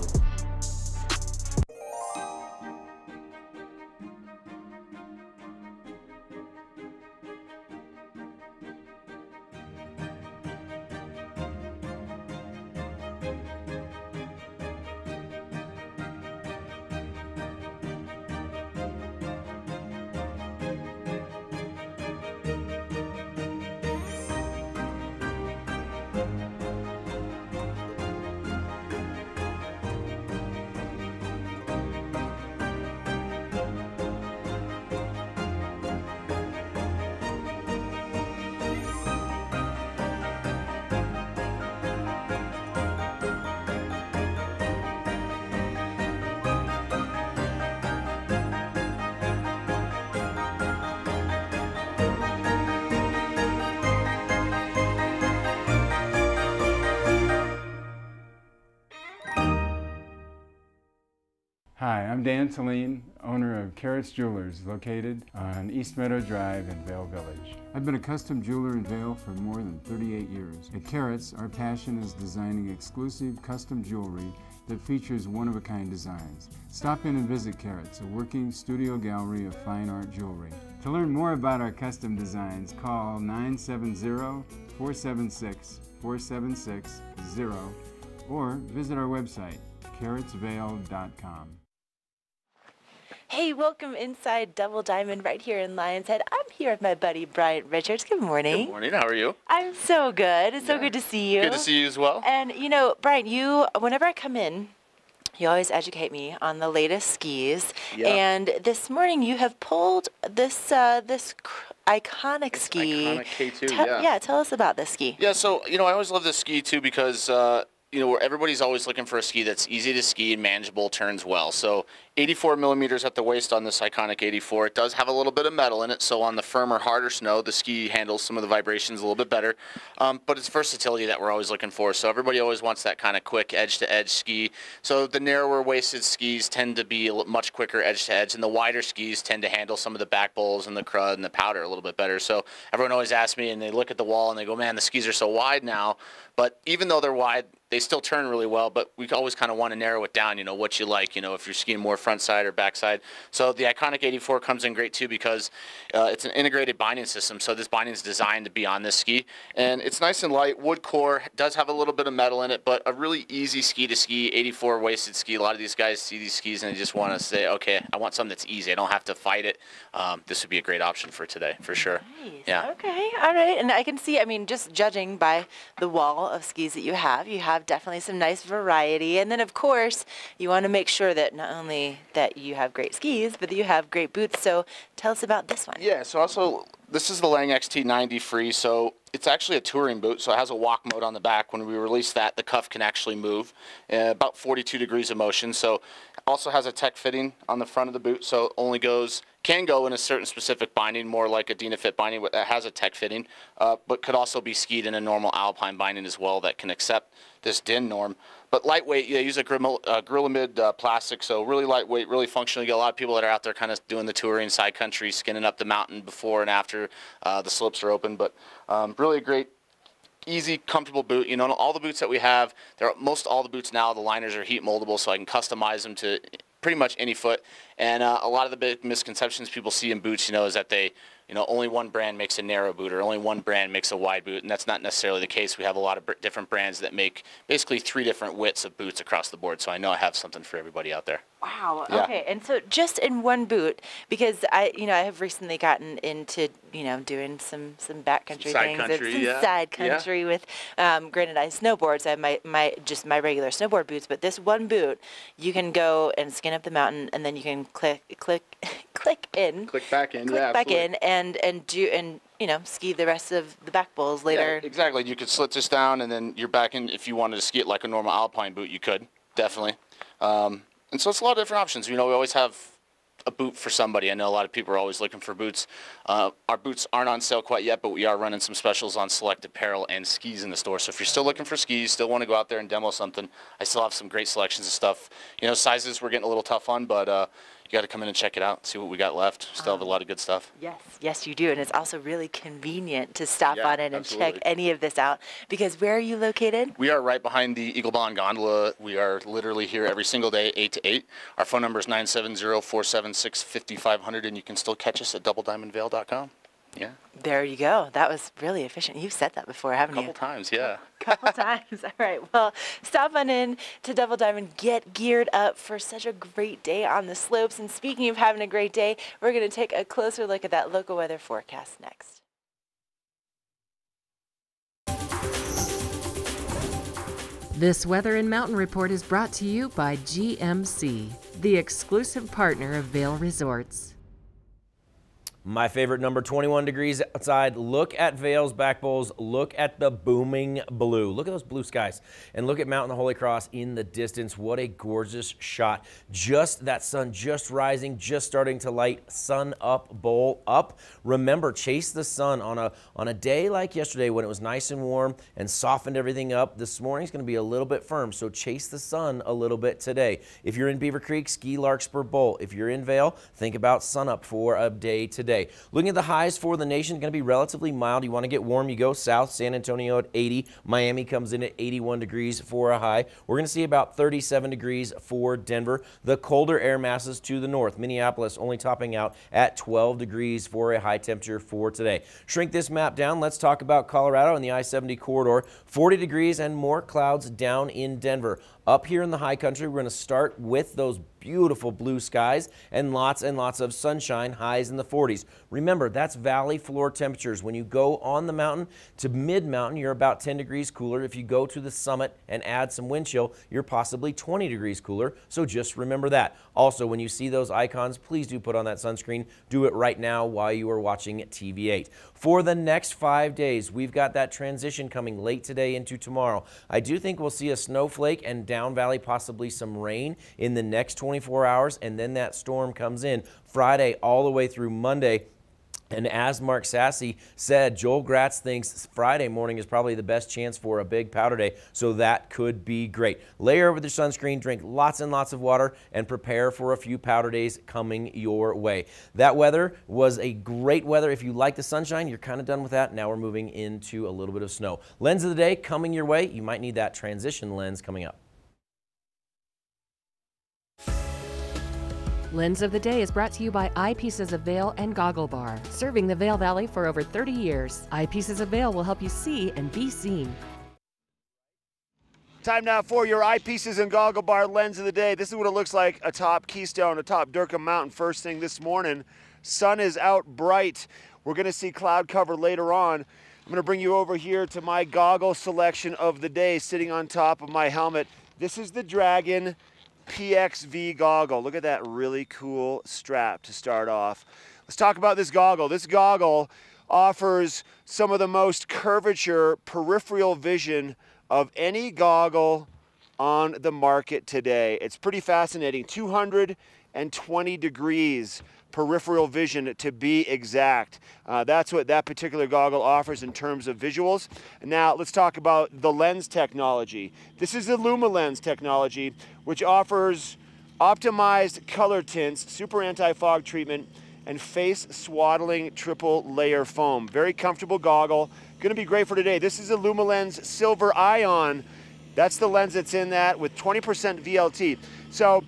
Hi, I'm Dan Saline, owner of Carrots Jewelers, located on East Meadow Drive in Vail Village. I've been a custom jeweler in Vail for more than 38 years. At Carrots, our passion is designing exclusive custom jewelry that features one-of-a-kind designs. Stop in and visit Carrots, a working studio gallery of fine art jewelry. To learn more about our custom designs, call 970-476-4760 or visit our website, carrotsvail.com. Hey, welcome inside Double Diamond right here in Lion's Head. I'm here with my buddy Bryant Richards. Good morning. Good morning. How are you? I'm so good. It's so good to see you. Good to see you as well. And you know, Bryant, whenever I come in, you always educate me on the latest skis. Yeah. And this morning you have pulled this iconic ski. Iconic K2, Tell us about this ski. Yeah, so, I always love this ski, too, because you know, everybody's always looking for a ski that's easy to ski and manageable, turns well. So 84 millimeters at the waist on this iconic 84. It does have a little bit of metal in it, so on the firmer, harder snow, the ski handles some of the vibrations a little bit better. But it's versatility that we're always looking for. So everybody always wants that kind of quick edge-to-edge ski. So the narrower waisted skis tend to be much quicker edge-to-edge, and the wider skis tend to handle some of the back bowls and the crud and the powder a little bit better. So everyone always asks me, and they look at the wall and they go, man, the skis are so wide now. But even though they're wide, they still turn really well, but we always kind of want to narrow it down, you know, what you like, you know, if you're skiing more front side or back side. So the iconic 84 comes in great too because it's an integrated binding system. So this binding is designed to be on this ski, and it's nice and light. Wood core, does have a little bit of metal in it, but a really easy ski to ski, 84 waisted ski. A lot of these guys see these skis and they just want to say, okay, I want something that's easy. I don't have to fight it. This would be a great option for today, for sure. Nice. Yeah. Okay, all right. And I can see, I mean, just judging by the wall of skis that you have definitely some nice variety. And then, of course, you want to make sure that not only that you have great skis, but that you have great boots. So tell us about this one. Yeah, so also, this is the Lang XT90 Free. So it's actually a touring boot, so it has a walk mode on the back. When we release that, the cuff can actually move about 42 degrees of motion. So it also has a tech fitting on the front of the boot, so it only can go in a certain specific binding, more like a Dynafit binding that has a tech fitting, but could also be skied in a normal Alpine binding as well that can accept this DIN norm. But lightweight, you use a Gorilla-Mid plastic, so really lightweight, really functional. You get a lot of people that are out there kind of doing the touring side country, skinning up the mountain before and after the slopes are open. But really a great, easy, comfortable boot. You know, all the boots that we have, most all the boots now, the liners are heat moldable, so I can customize them to pretty much any foot. And a lot of the big misconceptions people see in boots, you know, is that they, you know, only one brand makes a narrow boot or only one brand makes a wide boot, and that's not necessarily the case. We have a lot of different brands that make basically 3 different widths of boots across the board, so I know I have something for everybody out there. Wow. Yeah. Okay. And so just in one boot, because I have recently gotten into, doing some backcountry Side things, country, some yeah. side country with, granted I snowboard, so I have my regular snowboard boots, but this one boot, you can go and skin up the mountain, and then you can click in. Click back in, Click yeah, back absolutely. and ski the rest of the back bowls later. Yeah, exactly. You could slit this down, and then you're back in. If you wanted to ski it like a normal Alpine boot, you could, definitely. And so it's a lot of different options. You know, we always have a boot for somebody. I know a lot of people are always looking for boots. Our boots aren't on sale quite yet, but we are running some specials on select apparel and skis in the store. So if you're still looking for skis, still want to go out there and demo something, I still have some great selections of stuff. You know, sizes we're getting a little tough on, but you got to come in and check it out, see what we got left. Still have a lot of good stuff. Yes, you do. And it's also really convenient to stop Yeah, on in and absolutely. check any of this out, because where are you located? We are right behind the Eagle Bond Gondola. We are literally here every single day, 8 to 8. Our phone number is 970-476-5500, and you can still catch us at doublediamondvale.com. Yeah. There you go. That was really efficient. You've said that before, haven't you? A couple times, yeah. Couple times. All right. Well, stop on in to Double Diamond. Get geared up for such a great day on the slopes. And speaking of having a great day, we're going to take a closer look at that local weather forecast next. This Weather and Mountain Report is brought to you by GMC, the exclusive partner of Vail Resorts. My favorite number, 21 degrees outside. Look at Vail's back bowls. Look at the booming blue. Look at those blue skies. And look at Mountain the Holy Cross in the distance. What a gorgeous shot. Just that sun just rising, just starting to light. Sun up, bowl up. Remember, chase the sun on a day like yesterday when it was nice and warm and softened everything up. This morning's going to be a little bit firm, so chase the sun a little bit today. If you're in Beaver Creek, ski Larkspur Bowl. If you're in Vail, think about sun up for a day today. Looking at the highs for the nation, going to be relatively mild. You want to get warm, you go south. San Antonio at 80. Miami comes in at 81 degrees for a high. We're going to see about 37 degrees for Denver. The colder air masses to the north. Minneapolis only topping out at 12 degrees for a high temperature for today. Shrink this map down. Let's talk about Colorado and the I-70 corridor. 40 degrees and more clouds down in Denver. Up here in the high country, we're going to start with those beautiful blue skies and lots of sunshine, highs in the 40s. Remember, that's valley floor temperatures. When you go on the mountain to mid-mountain, you're about 10 degrees cooler. If you go to the summit and add some wind chill, you're possibly 20 degrees cooler. So just remember that. Also, when you see those icons, please do put on that sunscreen. Do it right now while you are watching TV8. For the next 5 days, we've got that transition coming late today into tomorrow. I do think we'll see a snowflake and down valley, possibly some rain in the next 24 hours, and then that storm comes in Friday all the way through Monday. And as Mark Sassy said, Joel Gratz thinks Friday morning is probably the best chance for a big powder day, so that could be great. Layer over the sunscreen, drink lots and lots of water, and prepare for a few powder days coming your way. That weather was a great weather. If you like the sunshine, you're kind of done with that. Now we're moving into a little bit of snow. Lens of the day coming your way. You might need that transition lens coming up. Lens of the Day is brought to you by Eyepieces of Vail and Goggle Bar, serving the Vail Valley for over 30 years. Eyepieces of Vail will help you see and be seen. Time now for your Eyepieces and Goggle Bar Lens of the Day. This is what it looks like atop Keystone, atop Durkheim Mountain first thing this morning. Sun is out bright. We're going to see cloud cover later on. I'm going to bring you over here to my goggle selection of the day sitting on top of my helmet. This is the Dragon PXV goggle. Look at that really cool strap to start off. Let's talk about this goggle. This goggle offers some of the most curvature peripheral vision of any goggle on the market today. It's pretty fascinating. 220 degrees peripheral vision to be exact. That's what that particular goggle offers in terms of visuals. Now let's talk about the lens technology. This is the LumaLens technology, which offers optimized color tints, super anti-fog treatment, and face swaddling triple layer foam. Very comfortable goggle. Going to be great for today. This is a LumaLens Silver Ion. That's the lens that's in that with 20% VLT. So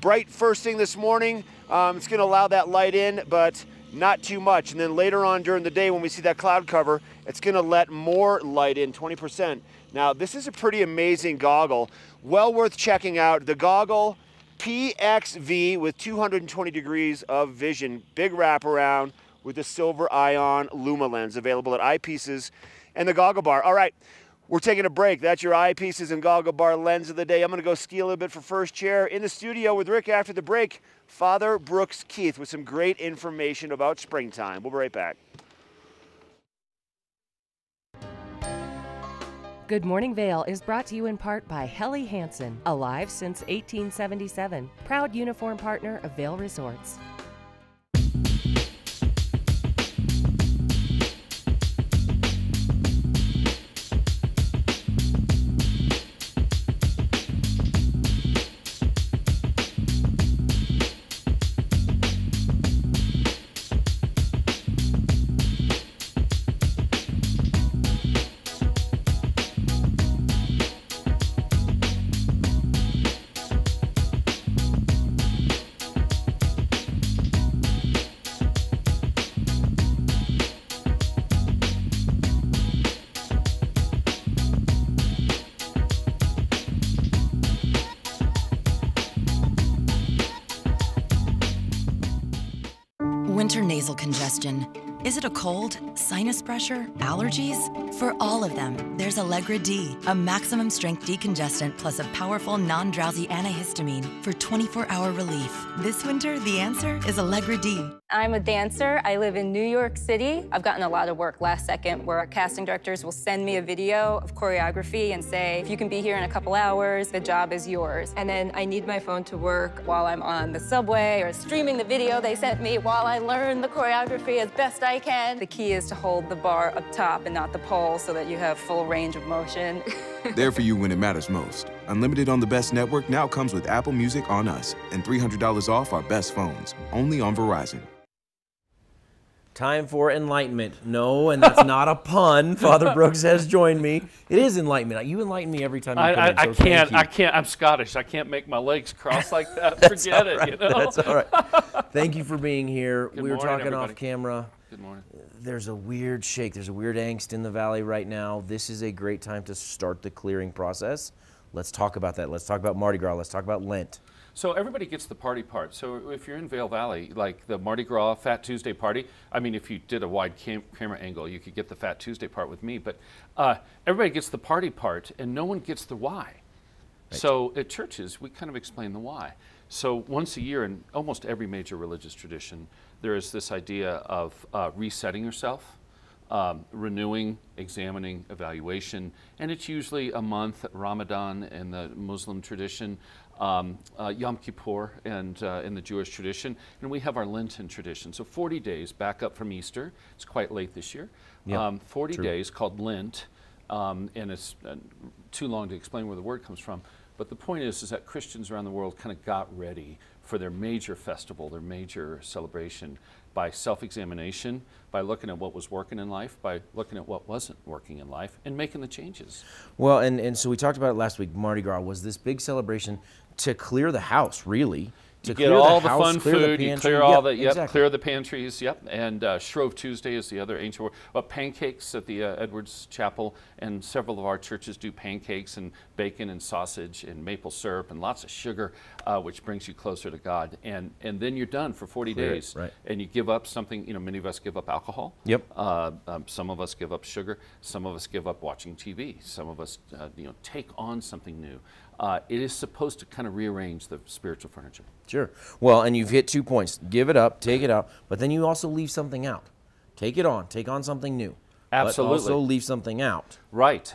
bright first thing this morning. It's going to allow that light in, but not too much. And then later on during the day when we see that cloud cover, it's going to let more light in, 20%. Now, this is a pretty amazing goggle. Well worth checking out. The goggle PXV with 220 degrees of vision. Big wraparound with the Silver Ion LumaLens, available at Eyepieces and the Goggle Bar. All right. We're taking a break. That's your Eyepieces and Goggle Bar Lens of the day. I'm going to go ski a little bit for first chair. In the studio with Rick after the break, Father Brooks Keith with some great information about springtime. We'll be right back. Good Morning Vail is brought to you in part by Helly Hansen, alive since 1877, proud uniform partner of Vail Resorts. Winter nasal congestion. Is it a cold, sinus pressure, allergies? For all of them, there's Allegra D, a maximum strength decongestant plus a powerful non-drowsy antihistamine for 24-hour relief. This winter, the answer is Allegra D. I'm a dancer. I live in New York City. I've gotten a lot of work last second where our casting directors will send me a video of choreography and say, if you can be here in a couple hours, the job is yours. And then I need my phone to work while I'm on the subway or streaming the video they sent me while I learn the choreography as best I can. The key is to hold the bar up top and not the pole so that you have full range of motion. There for you when it matters most. Unlimited on the best network now comes with Apple Music on us and $300 off our best phones, only on Verizon. Time for enlightenment. No, and that's not a pun. Father Brooks has joined me. It is enlightenment. You enlighten me every time you come in, so I can't. I'm Scottish. I can't make my legs cross like that. Forget it. You know? That's all right. Thank you for being here. Good we were morning, talking everybody. off camera. Good morning. There's a weird shake. There's a weird angst in the valley right now. This is a great time to start the clearing process. Let's talk about that. Let's talk about Mardi Gras. Let's talk about Lent. So everybody gets the party part. So if you're in Vail Valley, like the Mardi Gras Fat Tuesday party, I mean, if you did a wide camera angle, you could get the Fat Tuesday part with me, but everybody gets the party part and no one gets the why. Right. So at churches, we kind of explain the why. So once a year in almost every major religious tradition, there is this idea of resetting yourself, renewing, examining, evaluation, and it's usually a month, Ramadan in the Muslim tradition, Yom Kippur and in the Jewish tradition, and we have our Lenten tradition. So 40 days back up from Easter. It's quite late this year. Yep, 40 days called Lent, and it's too long to explain where the word comes from. But the point is that Christians around the world kind of got ready for their major festival, their major celebration, by self-examination, by looking at what was working in life, by looking at what wasn't working in life, and making the changes. Well, and so we talked about it last week. Mardi Gras was this big celebration to clear the house, really. To get all the fun food, you clear all the, clear the pantries, and Shrove Tuesday is the other ancient word. Well, pancakes at the Edwards Chapel, and several of our churches do pancakes and bacon and sausage and maple syrup and lots of sugar, which brings you closer to God. And then you're done for 40 days. Right. And you give up something, many of us give up alcohol. Yep. Some of us give up sugar. Some of us give up watching TV. Some of us, take on something new. It is supposed to kind of rearrange the spiritual furniture. Sure. Well, and you've hit 2 points. Give it up, take it out, but then you also leave something out. Take it on, take on something new. Absolutely. But also leave something out. Right.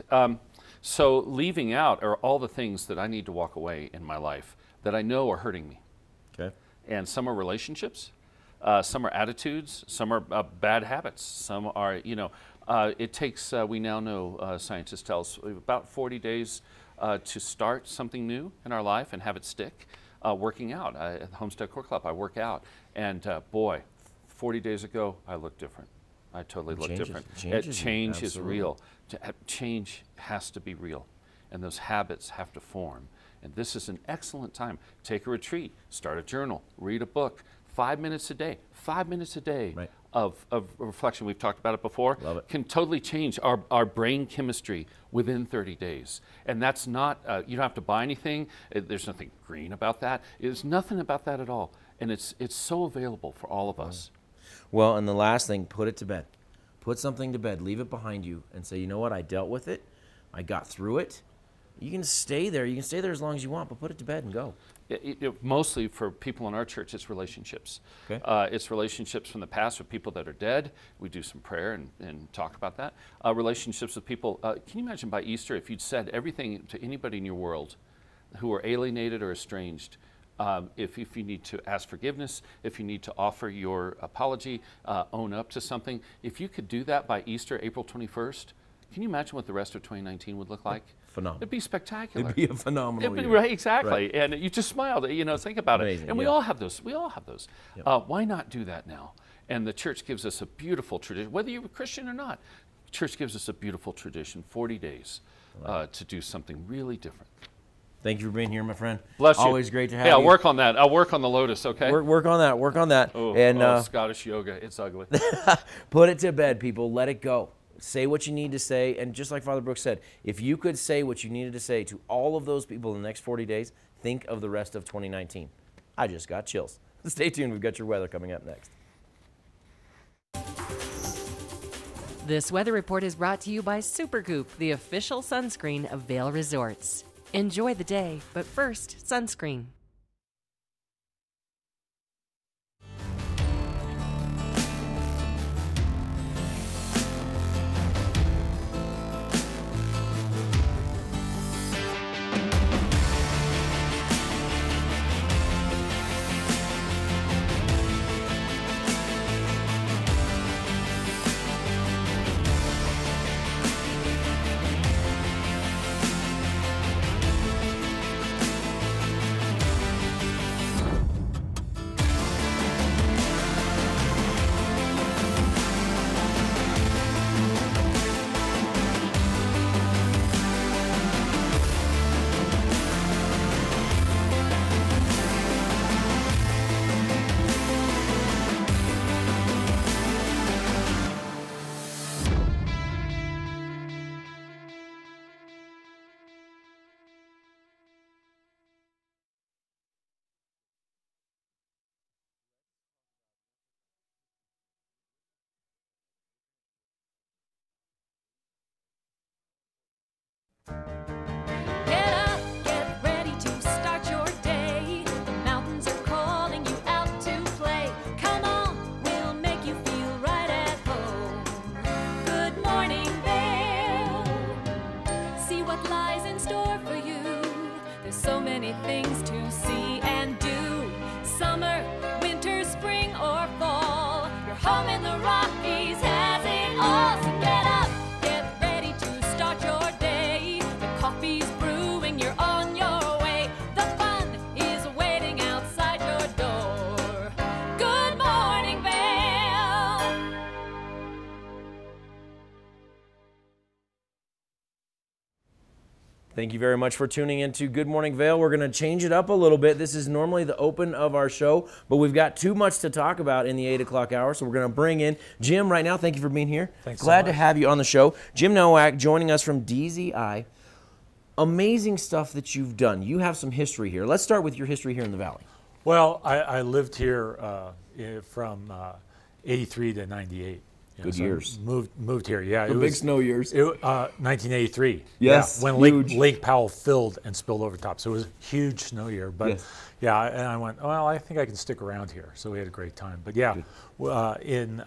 So leaving out are all the things that I need to walk away in my life that I know are hurting me. Okay. And some are relationships, some are attitudes, some are bad habits, some are, it takes, we now know, scientists tell us, about 40 days to start something new in our life and have it stick. Working out at the Homestead Core Club, I work out, and boy, 40 days ago, I looked different. I totally looked different. Change is real. Change has to be real, and those habits have to form. And this is an excellent time. Take a retreat, start a journal, read a book, 5 minutes a day. 5 minutes a day. Right. Of reflection, we've talked about it before, can totally change our brain chemistry within 30 days. And that's not, you don't have to buy anything. There's nothing green about that. There's nothing about that at all. And it's so available for all of us. Well, and the last thing, put it to bed. Put something to bed. Leave it behind you and say, you know what, I dealt with it. I got through it. You can stay there. You can stay there as long as you want, but put it to bed and go. Mostly for people in our church, it's relationships. Okay. It's relationships from the past with people that are dead. We do some prayer and talk about that. Relationships with people. Can you imagine by Easter if you'd said everything to anybody in your world who are alienated or estranged, if you need to ask forgiveness, if you need to offer your apology, own up to something, if you could do that by Easter, April 21st, can you imagine what the rest of 2019 would look like? Phenomenal. It'd be spectacular. It'd be a phenomenal year. Right, exactly. Right. And you just smiled. Think about Amazing, it. And we all have those. We all have those. Yep. Why not do that now? And the church gives us a beautiful tradition, whether you're a Christian or not. Church gives us a beautiful tradition, 40 days, to do something really different. Thank you for being here, my friend. Bless you. Always great to have you. Yeah, I'll work on that. I'll work on the lotus, okay? Work on that. Work on that. Oh, Scottish yoga. It's ugly. Put it to bed, people. Let it go. Say what you need to say, and just like Father Brooks said, if you could say what you needed to say to all of those people in the next 40 days, think of the rest of 2019. I just got chills. Stay tuned. We've got your weather coming up next. This weather report is brought to you by Supergoop, the official sunscreen of Vail Resorts. Enjoy the day, but first, sunscreen. Get up, get ready to start your day. The mountains are calling you out to play. Come on, we'll make you feel right at home. Good morning, Vale. See what lies in store for you. There's so many things to see and do. Summer, winter, spring, or fall. Your home in the Rockies has it all. So get up, get ready to start your day. The coffee's brewing, you're on your way. The fun is waiting outside your door. Good morning, Vale. Thank you very much for tuning in to Good Morning Vale. We're going to change it up a little bit. This is normally the open of our show, but we've got too much to talk about in the 8 o'clock hour, so we're going to bring in Jim right now. Thank you for being here. Thanks so Glad to much. have you on the show. Jim Nowak joining us from DZI. Amazing stuff that you've done. You have some history here. Let's start with your history here in the Valley. Well, I lived here from 83 to 98. Good so years. Moved here, yeah. The big snow years. 1983. Yes, yeah, when Lake Powell filled and spilled over top. So it was a huge snow year. But Yes. yeah, and I went, well, I think I can stick around here. So we had a great time. But yeah, in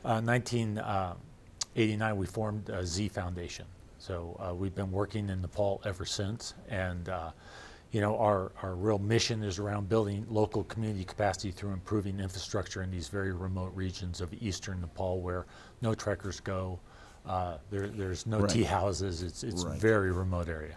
1989, we formed Z Foundation. So we've been working in Nepal ever since. And you know, our real mission is around building local community capacity through improving infrastructure in these very remote regions of eastern Nepal where no trekkers go. There's no Right. tea houses. It's Right. a very remote area.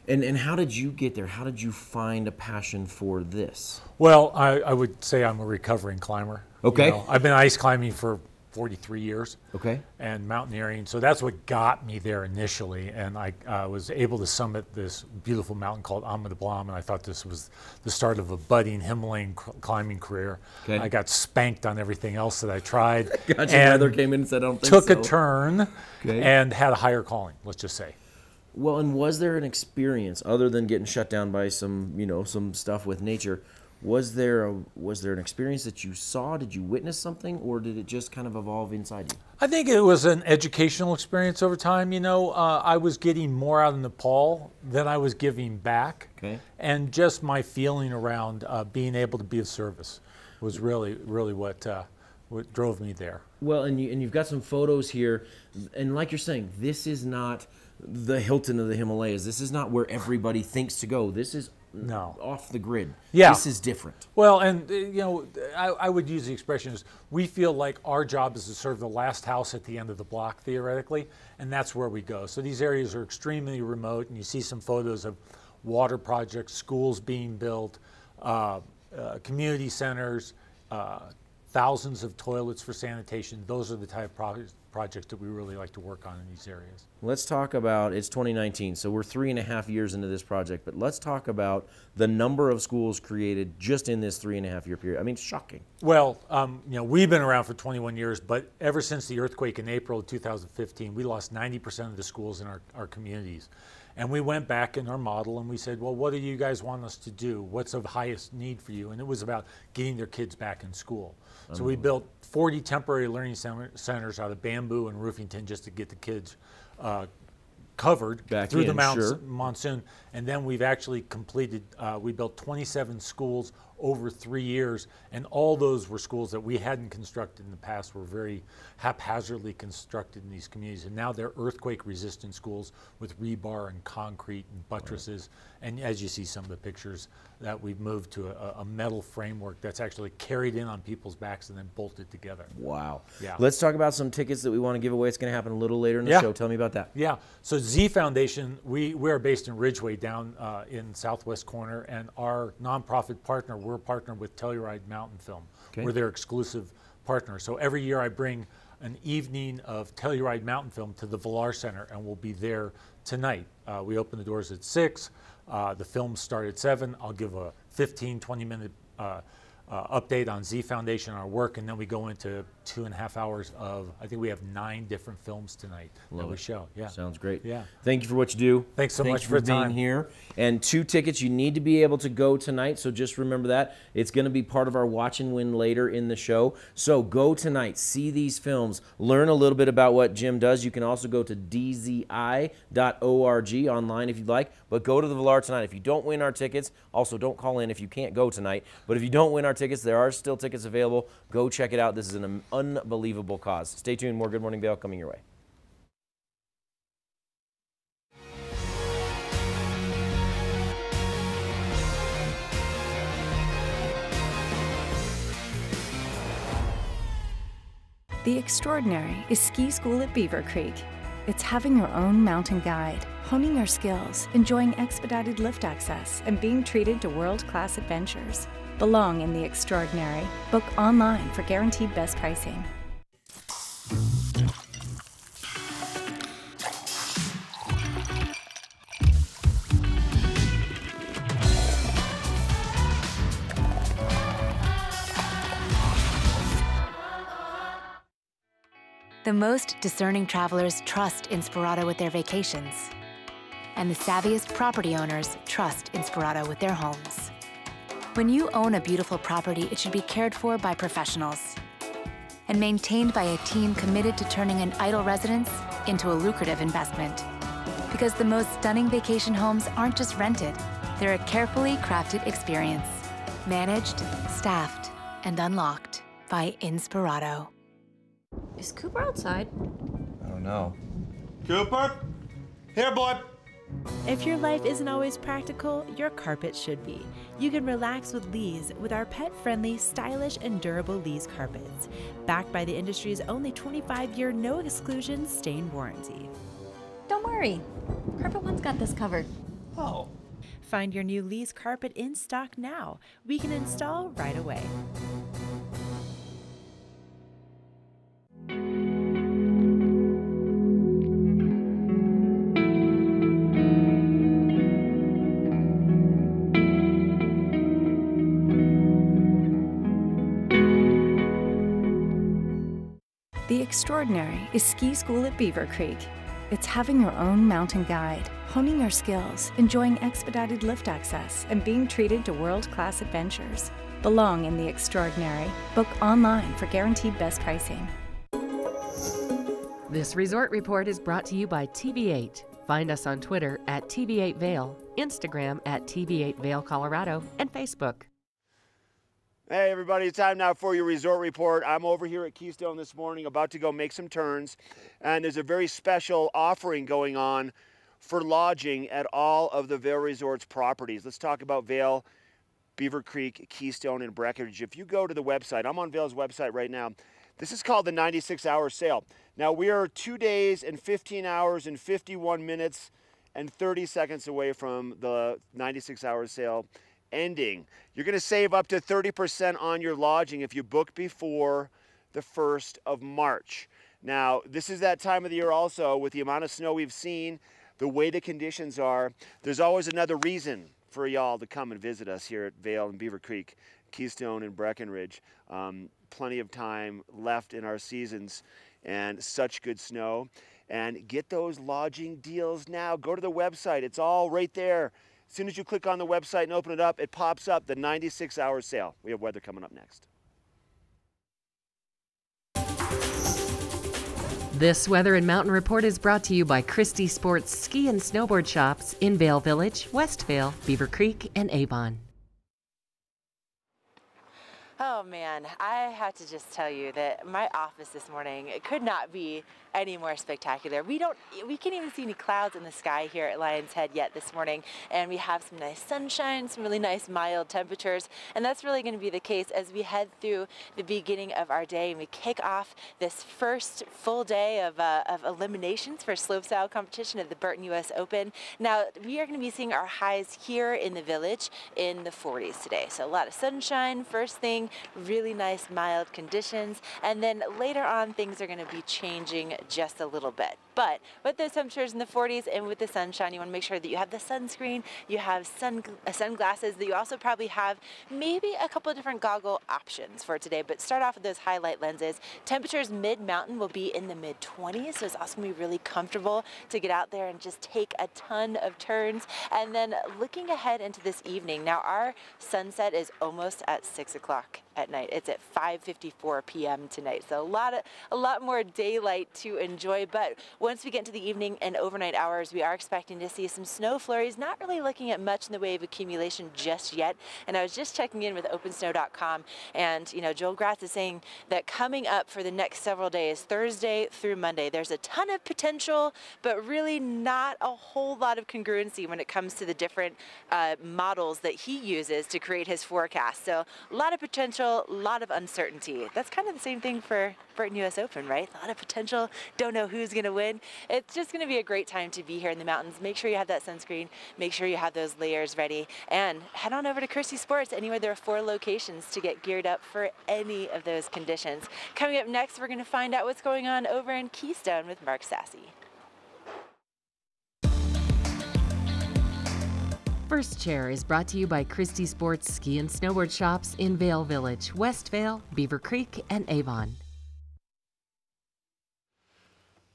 And how did you get there? How did you find a passion for this? Well, I would say I'm a recovering climber. Okay. You know, I've been ice climbing for 43 years. Okay. And mountaineering. So that's what got me there initially. And I was able to summit this beautiful mountain called Amada Blam. And I thought this was the start of a budding Himalayan climbing career. Okay. I got spanked on everything else that I tried. Gotcha. And Weather came in and said, I don't think took so. a turn Okay. and had a higher calling, let's just say. Well, and was there an experience other than getting shut down by some, you know, some stuff with nature? Was there an experience that you saw? Did you witness something, or did it just kind of evolve inside you? I think it was an educational experience over time. You know, I was getting more out of Nepal than I was giving back. Okay. And just my feeling around being able to be of service was really what drove me there. Well, and you've got some photos here, and like you're saying, this is not the Hilton of the Himalayas. This is not where everybody thinks to go. This is off the grid. Yeah. This is different. Well, and you know, I would use the expression is we feel like our job is to serve the last house at the end of the block, theoretically, and that's where we go. So these areas are extremely remote, and you see some photos of water projects, schools being built, community centers, thousands of toilets for sanitation. Those are the type of projects that we really like to work on in these areas. Let's talk about, it's 2019, so we're 3.5 years into this project, but let's talk about the number of schools created just in this 3.5 year period. I mean, shocking. Well, you know, we've been around for 21 years, but ever since the earthquake in April of 2015, we lost 90% of the schools in our communities. And we went back in our model and we said, well, what do you guys want us to do? What's of highest need for you? And it was about getting their kids back in school. So we built 40 temporary learning centers out of bamboo and roofing tin just to get the kids covered Back through in, the sure. monsoon. And then we've actually completed, we built 27 schools over 3 years, and all those were schools that we hadn't constructed in the past, were very haphazardly constructed in these communities. And now they're earthquake-resistant schools with rebar and concrete and buttresses. Right. And as you see some of the pictures, that we've moved to a metal framework that's actually carried in on people's backs and then bolted together. Wow. Yeah. Let's talk about some tickets that we want to give away. It's going to happen a little later in the show. Tell me about that. Yeah. So Z Foundation, we are based in Ridgeway down in southwest corner, and our nonprofit partner, we're partnered with Telluride Mountain Film. Okay. We're their exclusive partner. So every year I bring an evening of Telluride Mountain Film to the Villar Center, and we'll be there tonight. We open the doors at 6. The films start at 7. I'll give a 15, 20-minute update on Z Foundation, our work, and then we go into 2.5 hours of, I think we have 9 different films tonight that we show. Yeah. Sounds great. Yeah. Thank you for what you do. Thanks so much for being here. And 2 tickets, you need to be able to go tonight, so just remember that. It's going to be part of our watch and win later in the show. So go tonight, see these films, learn a little bit about what Jim does. You can also go to dzi.org online if you'd like, but go to the Villar tonight. If you don't win our tickets, also don't call in if you can't go tonight, but if you don't win our tickets, there are still tickets available. Go check it out. This is an unbelievable cause. Stay tuned. More Good Morning Vail coming your way. The Extraordinary is ski school at Beaver Creek. It's having your own mountain guide, honing your skills, enjoying expedited lift access, and being treated to world-class adventures. Belong in the Extraordinary. Book online for guaranteed best pricing. The most discerning travelers trust Inspirato with their vacations. And the savviest property owners trust Inspirato with their homes. When you own a beautiful property, it should be cared for by professionals and maintained by a team committed to turning an idle residence into a lucrative investment. Because the most stunning vacation homes aren't just rented, they're a carefully crafted experience. Managed, staffed, and unlocked by Inspirato. Is Cooper outside? Oh no. Cooper? Here, boy. If your life isn't always practical, your carpet should be. You can relax with Lee's with our pet-friendly, stylish, and durable Lee's carpets. Backed by the industry's only 25-year no-exclusion stain warranty. Don't worry. Carpet One's got this covered. Oh. Find your new Lee's carpet in stock now. We can install right away. The Extraordinary is ski school at Beaver Creek. It's having your own mountain guide, honing your skills, enjoying expedited lift access, and being treated to world-class adventures. Belong in the Extraordinary. Book online for guaranteed best pricing. This resort report is brought to you by TV8. Find us on Twitter at TV8 Vail, Instagram at TV8 Vail Colorado, and Facebook. Hey everybody, it's time now for your resort report. I'm over here at Keystone this morning, about to go make some turns, and there's a very special offering going on for lodging at all of the Vail Resorts properties. Let's talk about Vail, Beaver Creek, Keystone, and Breckenridge. If you go to the website, I'm on Vail's website right now, this is called the 96-hour sale. Now we are 2 days and 15 hours and 51 minutes and 30 seconds away from the 96-hour sale ending. You're going to save up to 30% on your lodging if you book before the 1st of March. Now, this is that time of the year also, with the amount of snow we've seen, the way the conditions are, there's always another reason for y'all to come and visit us here at Vail and Beaver Creek, Keystone and Breckenridge. Plenty of time left in our seasons and such good snow. And get those lodging deals now. Go to the website. It's all right there. As soon as you click on the website and open it up, it pops up, the 96-hour sale. We have weather coming up next. This Weather and Mountain Report is brought to you by Christie Sports Ski and Snowboard Shops in Vail Village, West Vail, Beaver Creek, and Avon. Oh man, I have to just tell you that my office this morning could not be any more spectacular. We can't even see any clouds in the sky here at Lion's Head yet this morning, and we have some nice sunshine, some really nice mild temperatures, and that's really going to be the case as we head through the beginning of our day and we kick off this first full day of eliminations for slopestyle competition at the Burton US Open. Now we are going to be seeing our highs here in the village in the 40s today, so a lot of sunshine first thing. really nice mild conditions. And then later on, things are going to be changing just a little bit. But with those temperatures in the 40s and with the sunshine, you want to make sure that you have the sunscreen, you have sunglasses, that you also probably have maybe a couple of different goggle options for today. But start off with those highlight lenses. Temperatures mid-mountain will be in the mid-20s, so it's also going to be really comfortable to get out there and just take a ton of turns. And then looking ahead into this evening, now our sunset is almost at 6 o'clock at night. It's at 5:54 p.m. tonight, so a lot more daylight to enjoy. But once we get into the evening and overnight hours, we are expecting to see some snow flurries. Not really looking at much in the way of accumulation just yet. And I was just checking in with OpenSnow.com, and Joel Gratz is saying that coming up for the next several days, Thursday through Monday, there's a ton of potential, but really not a whole lot of congruency when it comes to the different models that he uses to create his forecast. So a lot of potential, a lot of uncertainty. That's kind of the same thing for Burton US Open, right? A lot of potential, don't know who's going to win. It's just going to be a great time to be here in the mountains. Make sure you have that sunscreen, make sure you have those layers ready, and head on over to Christie Sports. Anywhere there are 4 locations to get geared up for any of those conditions. Coming up next, we're going to find out what's going on over in Keystone with Mark Sassy. First Chair is brought to you by Christie Sports Ski and Snowboard Shops in Vail Village, West Vail, Beaver Creek, and Avon.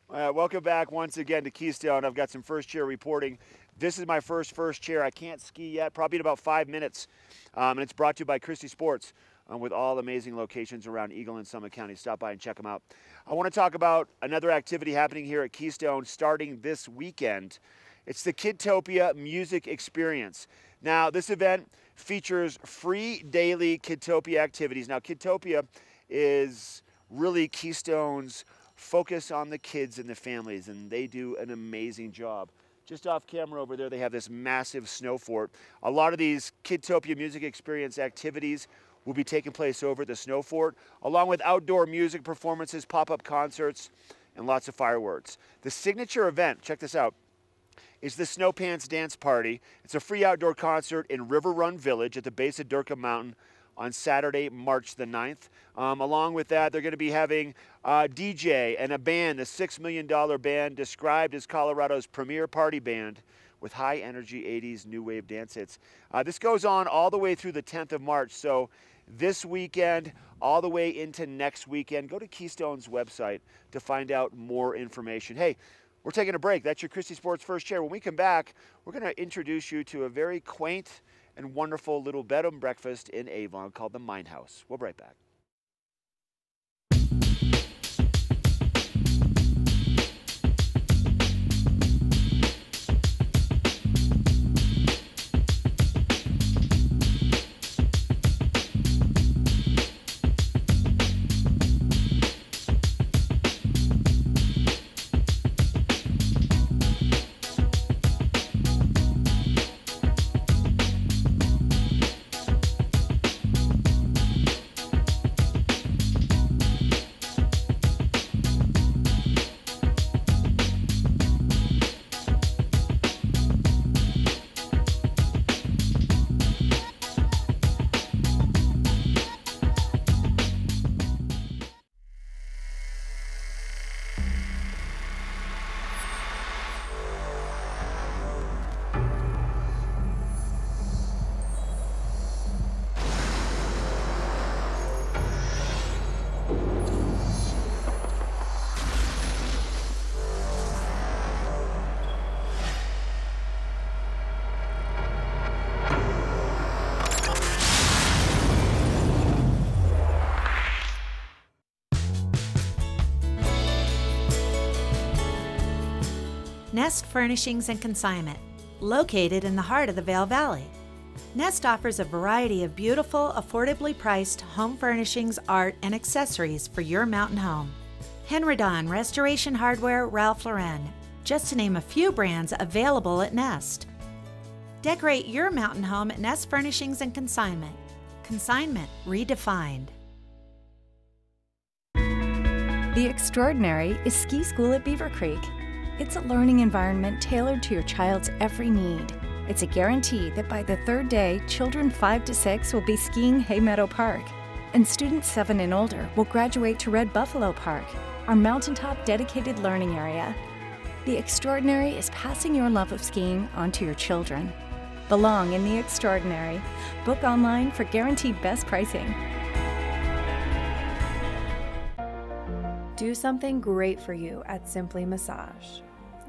Welcome back once again to Keystone. I've got some First Chair reporting. This is my first chair. I can't ski yet, probably in about 5 minutes. And it's brought to you by Christie Sports with all amazing locations around Eagle and Summit County. Stop by and check them out. I want to talk about another activity happening here at Keystone starting this weekend. It's the Kidtopia Music Experience. Now, this event features free daily Kidtopia activities. Now, Kidtopia is really Keystone's focus on the kids and the families, and they do an amazing job. Just off camera over there, they have this massive snow fort. A lot of these Kidtopia Music Experience activities will be taking place over at the snow fort, along with outdoor music performances, pop-up concerts, and lots of fireworks. The signature event, check this out, is the Snow Pants Dance Party. It's a free outdoor concert in River Run Village at the base of Durham Mountain on Saturday, March the 9th. Along with that, they're going to be having a DJ and a band, the $6 million band, described as Colorado's premier party band with high-energy 80s new wave dance hits. This goes on all the way through the 10th of March, so this weekend all the way into next weekend. Go to Keystone's website to find out more information. Hey, we're taking a break. That's your Christie Sports First Chair. When we come back, we're going to introduce you to a very quaint and wonderful little bed and breakfast in Avon called the Mine House. We'll be right back. Nest Furnishings and Consignment, located in the heart of the Vail Valley. Nest offers a variety of beautiful, affordably priced home furnishings, art, and accessories for your mountain home. Henredon, Restoration Hardware, Ralph Lauren, just to name a few brands available at Nest. Decorate your mountain home at Nest Furnishings and Consignment. Consignment redefined. The Extraordinary is ski school at Beaver Creek. It's a learning environment tailored to your child's every need. It's a guarantee that by the third day, children 5 to 6 will be skiing Hay Meadow Park. And students 7 and older will graduate to Red Buffalo Park, our mountaintop dedicated learning area. The extraordinary is passing your love of skiing on to your children. Belong in the extraordinary. Book online for guaranteed best pricing. Do something great for you at Simply Massage.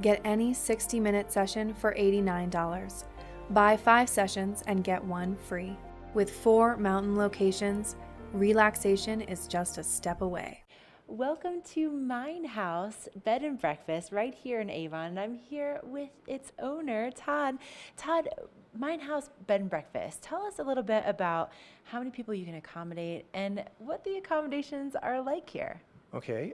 Get any 60-minute session for $89. Buy 5 sessions and get 1 free. With 4 mountain locations, relaxation is just a step away. Welcome to Mine House Bed and Breakfast right here in Avon. And I'm here with its owner, Todd. Todd, Mine House Bed and Breakfast. Tell us a little bit about how many people you can accommodate and what the accommodations are like here. Okay,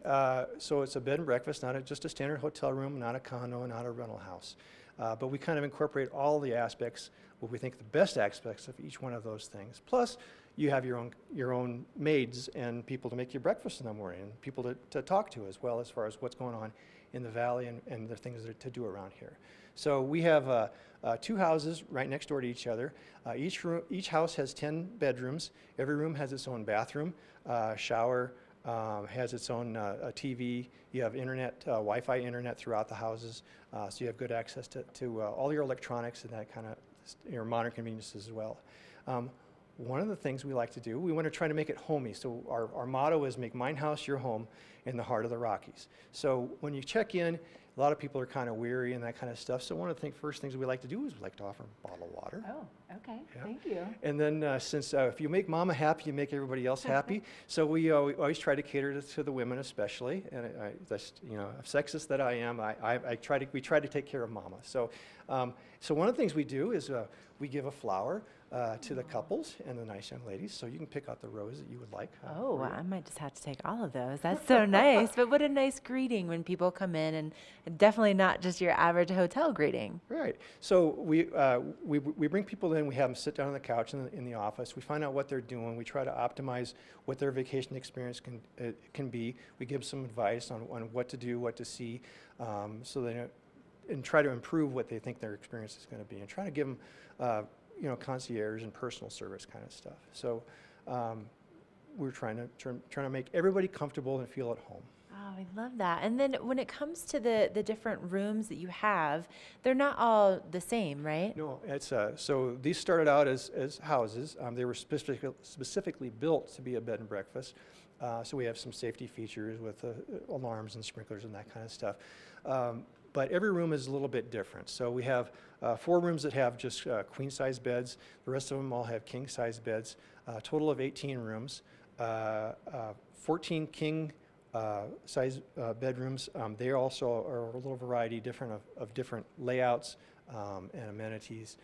so it's a bed and breakfast, not just a standard hotel room, not a condo, not a rental house. But we kind of incorporate all the aspects, what we think the best aspects of each one of those things. Plus, you have your own maids and people to make you breakfast in the morning, and people to talk to as well as far as what's going on in the valley and the things that to do around here. So we have 2 houses right next door to each other. Each house has 10 bedrooms. Every room has its own bathroom, shower, has its own TV. You have internet, Wi-Fi internet throughout the houses, so you have good access to all your electronics and that kind of your modern conveniences as well. One of the things we like to do, we want to try to make it homey. So our motto is make Mine House your home in the heart of the Rockies. So when you check in, a lot of people are kind of weary and that kind of stuff. So one of the first things we like to do is we like to offer a bottle of water. Oh, okay. Yeah. Thank you. And then since if you make mama happy, you make everybody else happy. So we always try to cater to the women especially. And that's, you know, sexist that I am, we try to take care of mama. So, so one of the things we do is we give a flower to the couples and the nice young ladies, so you can pick out the rose that you would like. Oh, I might just have to take all of those. That's so nice. But what a nice greeting when people come in, and definitely not just your average hotel greeting. Right. So we bring people in. We have them sit down on the couch in the office. We find out what they're doing. We try to optimize what their vacation experience can be. We give some advice on what to do, what to see, so they and try to improve what they think their experience is going to be, and try to give them you know, concierge and personal service kind of stuff. So we're trying to make everybody comfortable and feel at home. Oh, I love that. And then when it comes to the different rooms that you have, they're not all the same, right? No, it's so these started out as houses. They were specifically built to be a bed and breakfast. So we have some safety features with alarms and sprinklers and that kind of stuff. But every room is a little bit different. So we have 4 rooms that have just queen-size beds. The rest of them all have king-size beds. A total of 18 rooms. 14 king-size bedrooms. They also are a little variety of different layouts and amenities.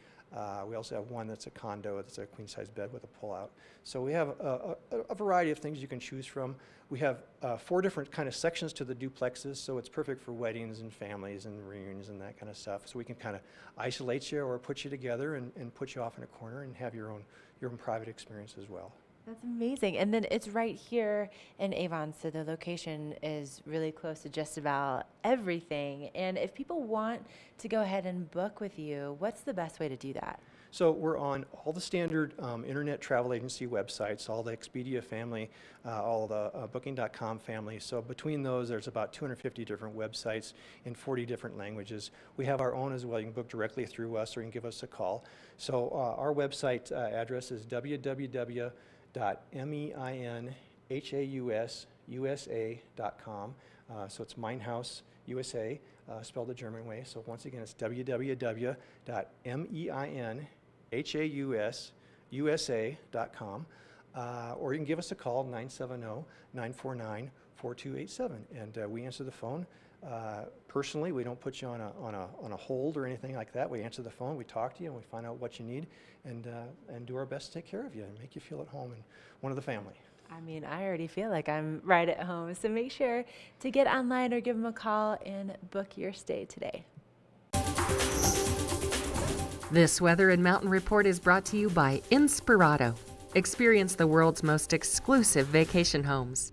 We also have one that's a condo, that's a queen-size bed with a pull-out. So we have a variety of things you can choose from. We have 4 different kind of sections to the duplexes, so it's perfect for weddings and families and reunions and that kind of stuff. So we can kind of isolate you or put you together and put you off in a corner and have your own private experience as well. That's amazing. And then it's right here in Avon, so the location is really close to just about everything. And if people want to go ahead and book with you, what's the best way to do that? So we're on all the standard internet travel agency websites, all the Expedia family, all the Booking.com family. So between those, there's about 250 different websites in 40 different languages. We have our own as well. You can book directly through us, or you can give us a call. So our website address is www.minhaususa.com. So it's Mine House USA, spelled the German way. So once again, it's www.minhaususa.com. Or you can give us a call, 970-949-4287. And we answer the phone. Personally, we don't put you on a hold or anything like that. We answer the phone, we talk to you, and we find out what you need, and do our best to take care of you and make you feel at home and one of the family. I mean, I already feel like I'm right at home. So make sure to get online or give them a call and book your stay today. This Weather and Mountain Report is brought to you by Inspirato. Experience the world's most exclusive vacation homes.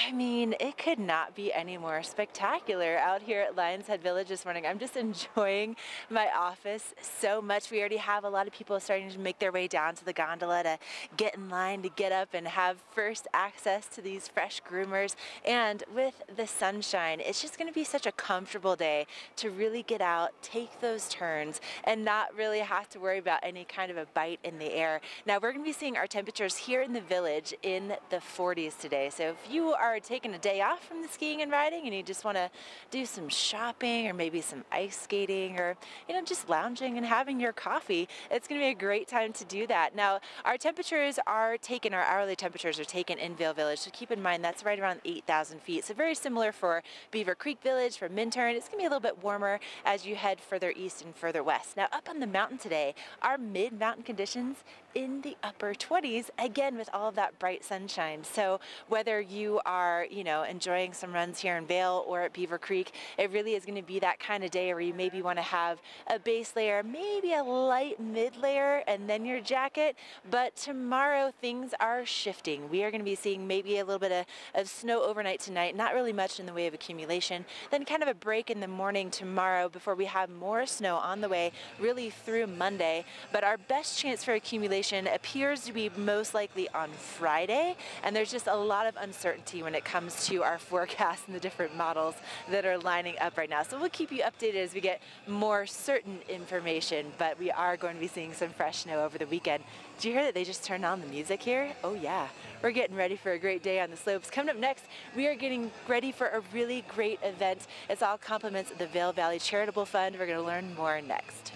I I mean, it could not be any more spectacular out here at Lions Head Village this morning. I'm just enjoying my office so much. We already have a lot of people starting to make their way down to the gondola to get in line to get up and have first access to these fresh groomers. And with the sunshine, it's just going to be such a comfortable day to really get out, take those turns, and not really have to worry about any kind of a bite in the air. Now, we're going to be seeing our temperatures here in the village in the 40s today. So if you are taking a day off from the skiing and riding and you just want to do some shopping or maybe some ice skating or, you know, just lounging and having your coffee, it's going to be a great time to do that. Now, our temperatures are taken, our hourly temperatures are taken in Vail Village. So keep in mind that's right around 8,000 feet. So very similar for Beaver Creek Village, for Minturn. It's going to be a little bit warmer as you head further east and further west. Now, up on the mountain today, our mid-mountain conditions in the upper 20s, again with all of that bright sunshine. So whether you are, you know, enjoying some runs here in Vail or at Beaver Creek, it really is going to be that kind of day where you maybe want to have a base layer, maybe a light mid layer, and then your jacket. But tomorrow things are shifting. We are going to be seeing maybe a little bit of snow overnight tonight, not really much in the way of accumulation, then kind of a break in the morning tomorrow before we have more snow on the way really through Monday. But our best chance for accumulation appears to be most likely on Friday, and there's just a lot of uncertainty when it comes to our forecast and the different models that are lining up right now. So we'll keep you updated as we get more certain information, but we are going to be seeing some fresh snow over the weekend. Do you hear that they just turned on the music here? Oh yeah, we're getting ready for a great day on the slopes. Coming up next, we are getting ready for a really great event. It's all compliments of the Vail Valley Charitable Fund. We're going to learn more next.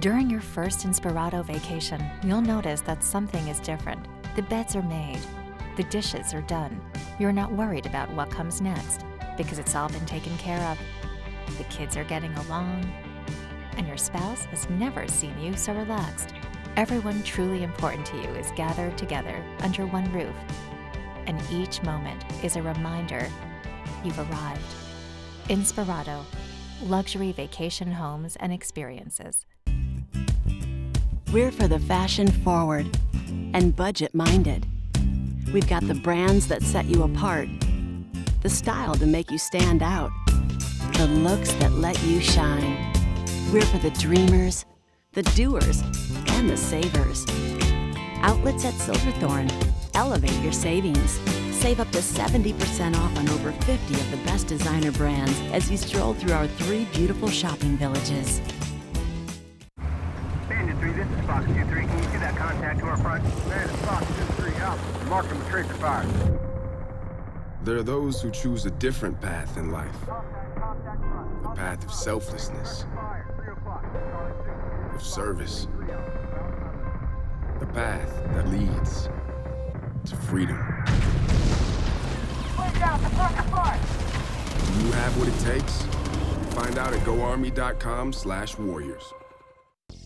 During your first Inspirato vacation, you'll notice that something is different. The beds are made. The dishes are done. You're not worried about what comes next because it's all been taken care of. The kids are getting along, and your spouse has never seen you so relaxed. Everyone truly important to you is gathered together under one roof, and each moment is a reminder you've arrived. Inspirato, luxury vacation homes and experiences. We're for the fashion forward and budget minded. We've got the brands that set you apart, the style to make you stand out, the looks that let you shine. We're for the dreamers, the doers, and the savers. Outlets at Silverthorne. Elevate your savings. Save up to 70% off on over 50 of the best designer brands as you stroll through our 3 beautiful shopping villages. Bandit 3, this is Fox 2-3. Can you see that contact to our front? Bandit Fox 2-3, out. Mark him with tracer fire. There are those who choose a different path in life. A path of selflessness, of service. A path that leads to freedom. Do you have what it takes? Find out at goarmy.com/warriors.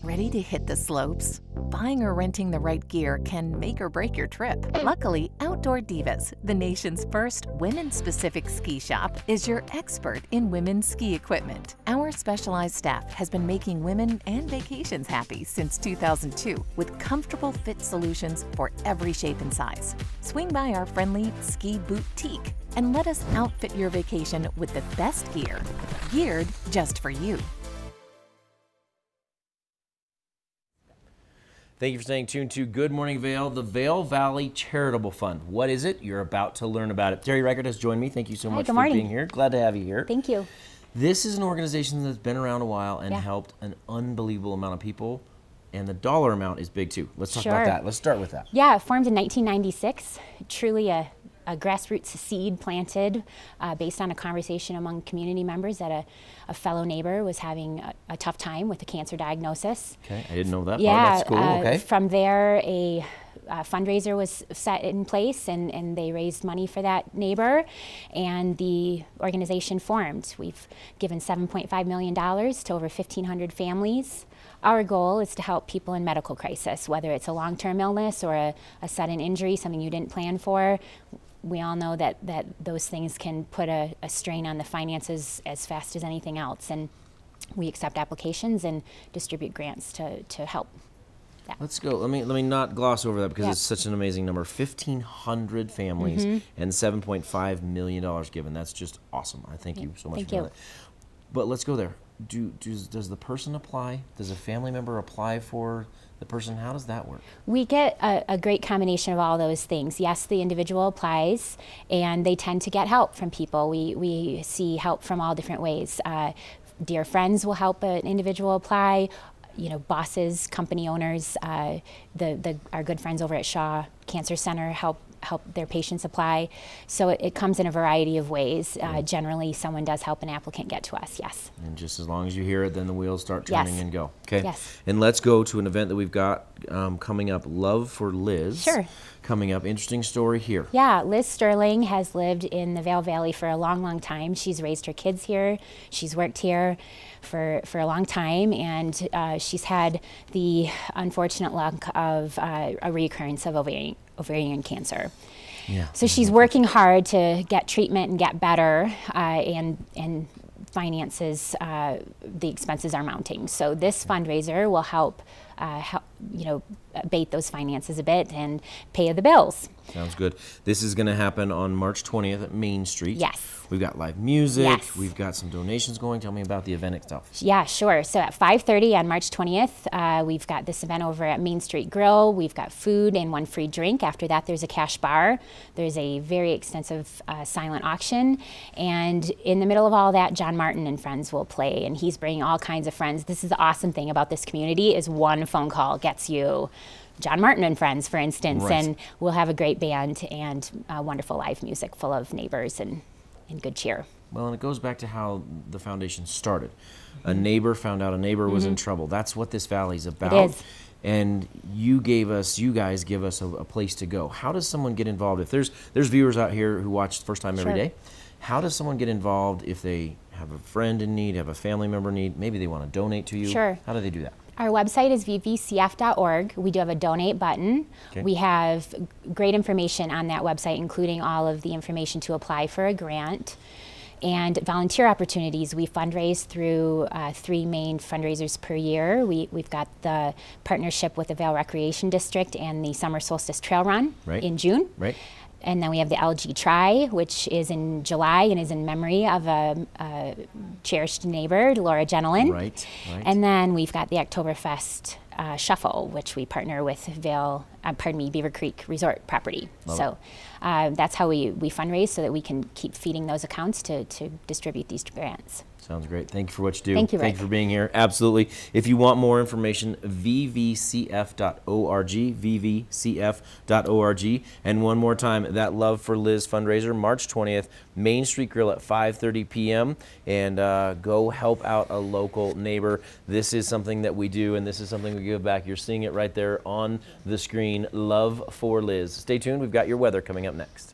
Ready to hit the slopes? Buying or renting the right gear can make or break your trip. Luckily, Outdoor Divas, the nation's first women-specific ski shop, is your expert in women's ski equipment. Our specialized staff has been making women and vacations happy since 2002 with comfortable fit solutions for every shape and size. Swing by our friendly Ski Boutique and let us outfit your vacation with the best gear, geared just for you. Thank you for staying tuned to Good Morning Vail, the Vail Valley Charitable Fund. What is it? You're about to learn about it. Terry Reichert has joined me. Thank you so much for being here. Glad to have you here. Thank you. This is an organization that's been around a while and helped an unbelievable amount of people, and the dollar amount is big too. Let's talk about that. Let's start with that. Yeah, formed in 1996. Truly a grassroots seed planted based on a conversation among community members that a fellow neighbor was having a tough time with a cancer diagnosis. Okay, I didn't know that. Yeah, that's cool. Okay. From there, a fundraiser was set in place, and they raised money for that neighbor, and the organization formed. We've given $7.5 million to over 1,500 families. Our goal is to help people in medical crisis, whether it's a long-term illness or a sudden injury, something you didn't plan for. we all know that those things can put a strain on the finances as fast as anything else. And we accept applications and distribute grants to help. Let's go. Let me not gloss over that because it's such an amazing number. 1,500 families and $7.5 million given. That's just awesome. I thank you so much for doing that. But let's go there. Does the person apply? Does a family member apply for the person? How does that work? We get a great combination of all those things. Yes, the individual applies, and they tend to get help from people. We see help from all different ways. Dear friends will help an individual apply. You know, bosses, company owners, our good friends over at Shaw Cancer Center help their patients apply. So it comes in a variety of ways. Generally, someone does help an applicant get to us, yes. And just as long as you hear it, then the wheels start turning and go. Okay. Yes. And let's go to an event that we've got coming up, Love for Liz. Sure. Coming up, interesting story here. Yeah, Liz Sterling has lived in the Vail Valley for a long, long time. She's raised her kids here. She's worked here for a long time, and she's had the unfortunate luck of a recurrence of ovarian cancer. Yeah. So she's working hard to get treatment and get better, and finances, the expenses are mounting. So this fundraiser will help abate those finances a bit and pay the bills. Sounds good. This is going to happen on March 20th at Main Street. Yes. We've got live music. Yes. We've got some donations going. Tell me about the event itself. Yeah, sure. So at 5:30 on March 20th, we've got this event over at Main Street Grill. We've got food and one free drink. After that, there's a cash bar. There's a very extensive silent auction. And in the middle of all that, John Martin and friends will play. And he's bringing all kinds of friends. This is the awesome thing about this community is one phone call gets you John Martin and friends, for instance. Right. And we'll have a great band and wonderful live music full of neighbors and good cheer. Well, and it goes back to how the foundation started. A neighbor found out a neighbor was in trouble. That's what this valley's about. It is. And you guys give us a place to go. How does someone get involved? If there's viewers out here who watch the first time every day, how does someone get involved if they have a friend in need, have a family member in need, maybe they want to donate to you? Sure. How do they do that? Our website is vvcf.org. We do have a donate button. Okay. We have great information on that website, including all of the information to apply for a grant. And volunteer opportunities. We fundraise through 3 main fundraisers per year. We've got the partnership with the Vail Recreation District and the Summer Solstice Trail Run in June. Right. And then we have the LG Try, which is in July and is in memory of a cherished neighbor, Laura Genelin. Right. And then we've got the Oktoberfest Shuffle, which we partner with Beaver Creek Resort property. So that's how we fundraise so that we can keep feeding those accounts to distribute these grants. Sounds great. Thank you for what you do. Thank you, Rick. Thank you for being here. Absolutely. If you want more information, vvcf.org, vvcf.org. And one more time, that Love for Liz fundraiser, March 20th, Main Street Grill at 5:30 p.m. And go help out a local neighbor. This is something that we do, and this is something we give back. You're seeing it right there on the screen, Love for Liz. Stay tuned. We've got your weather coming up next.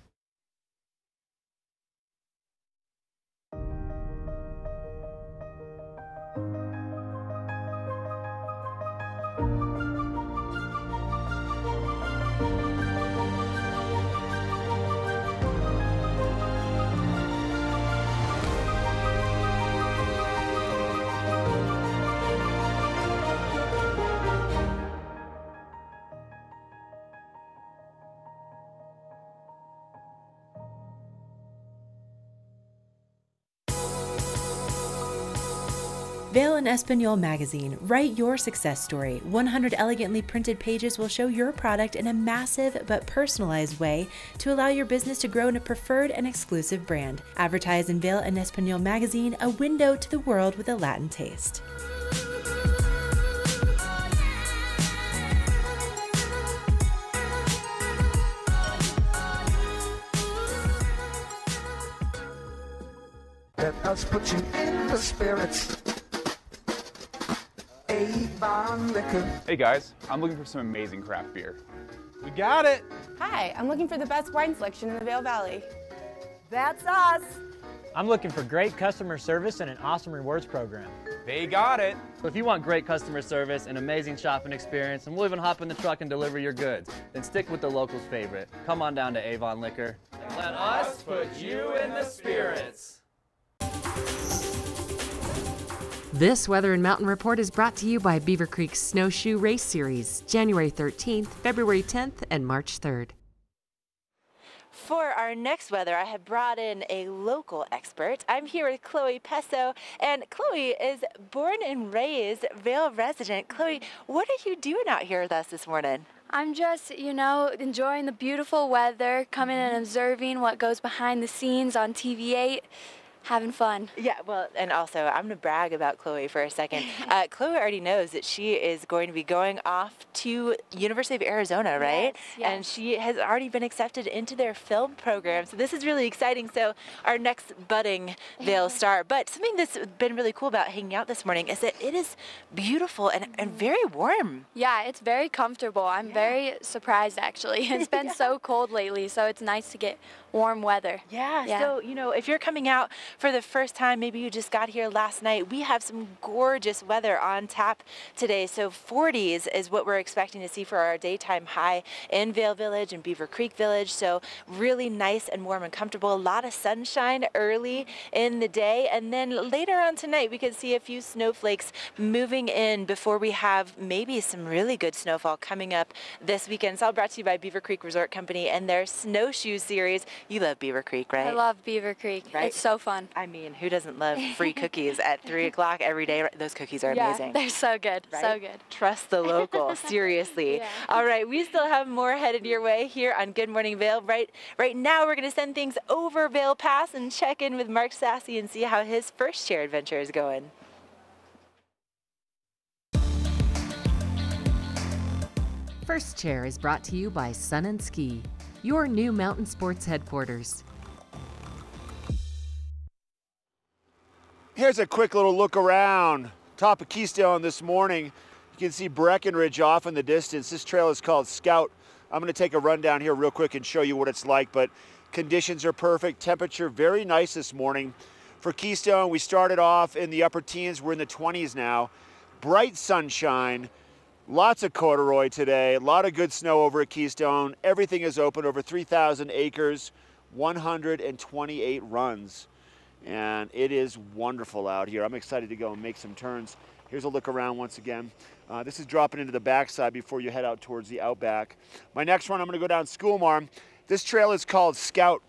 Vail and Espanol magazine. Write your success story. 100 elegantly printed pages will show your product in a massive but personalized way to allow your business to grow in a preferred and exclusive brand. Advertise in Vail and Espanol magazine, a window to the world with a Latin taste. Let us put you in the spirits. Avon Liquor. Hey guys, I'm looking for some amazing craft beer. We got it! Hi, I'm looking for the best wine selection in the Vail Valley. That's us! I'm looking for great customer service and an awesome rewards program. They got it! So if you want great customer service, an amazing shopping experience, and we'll even hop in the truck and deliver your goods, then stick with the locals' favorite. Come on down to Avon Liquor. Let us put you in the spirits. This Weather and Mountain Report is brought to you by Beaver Creek's Snowshoe Race Series, January 13th, February 10th, and March 3rd. For our next weather, I have brought in a local expert. I'm here with Chloe Pesso, and Chloe is born and raised Vail resident. Chloe, what are you doing out here with us this morning? I'm just, enjoying the beautiful weather, coming and observing what goes behind the scenes on TV8. Having fun. Yeah, well, and also I'm going to brag about Chloe for a second. Chloe already knows that she is going to be going off to University of Arizona, right? Yes. And she has already been accepted into their film program. So this is really exciting. So our next budding Vail star. But something that's been really cool about hanging out this morning is that it is beautiful and very warm. Yeah, it's very comfortable. I'm very surprised, actually. It's been so cold lately, so it's nice to get warm weather. Yeah, so, if you're coming out for the first time, maybe you just got here last night, we have some gorgeous weather on tap today. So 40s is what we're expecting to see for our daytime high in Vail Village and Beaver Creek Village. So really nice and warm and comfortable. A lot of sunshine early in the day. And then later on tonight, we could see a few snowflakes moving in before we have maybe some really good snowfall coming up this weekend. It's all brought to you by Beaver Creek Resort Company and their Snowshoe Series. You love Beaver Creek, right? I love Beaver Creek. Right? It's so fun. I mean, who doesn't love free cookies at 3 o'clock every day? Those cookies are amazing. They're so good, right? so good. Trust the local, seriously. Yeah. All right, we still have more headed your way here on Good Morning Vail. Right now, we're going to send things over Vail Pass and check in with Mark Sassy and see how his first chair adventure is going. First Chair is brought to you by Sun and Ski, your new mountain sports headquarters. Here's a quick little look around top of Keystone this morning. You can see Breckenridge off in the distance. This trail is called Scout. I'm going to take a run down here real quick and show you what it's like, but conditions are perfect. Temperature very nice this morning. For Keystone, we started off in the upper teens. We're in the 20s now. Bright sunshine. Lots of corduroy today, a lot of good snow over at Keystone. Everything is open, over 3,000 acres, 128 runs. And it is wonderful out here. I'm excited to go and make some turns. Here's a look around once again. This is dropping into the backside before you head out towards the outback. My next run, I'm gonna go down Schoolmar. This trail is called Scout,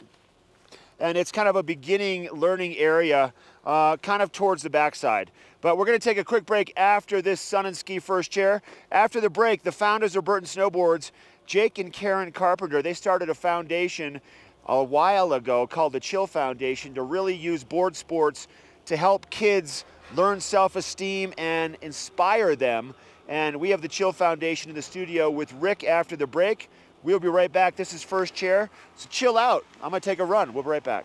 and it's kind of a beginning learning area, kind of towards the backside. But we're going to take a quick break after this Sun and Ski First Chair. After the break, the founders of Burton Snowboards, Jake and Karen Carpenter, they started a foundation a while ago called the Chill Foundation to really use board sports to help kids learn self-esteem and inspire them. And we have the Chill Foundation in the studio with Rick after the break. We'll be right back. This is First Chair, so chill out. I'm going to take a run. We'll be right back.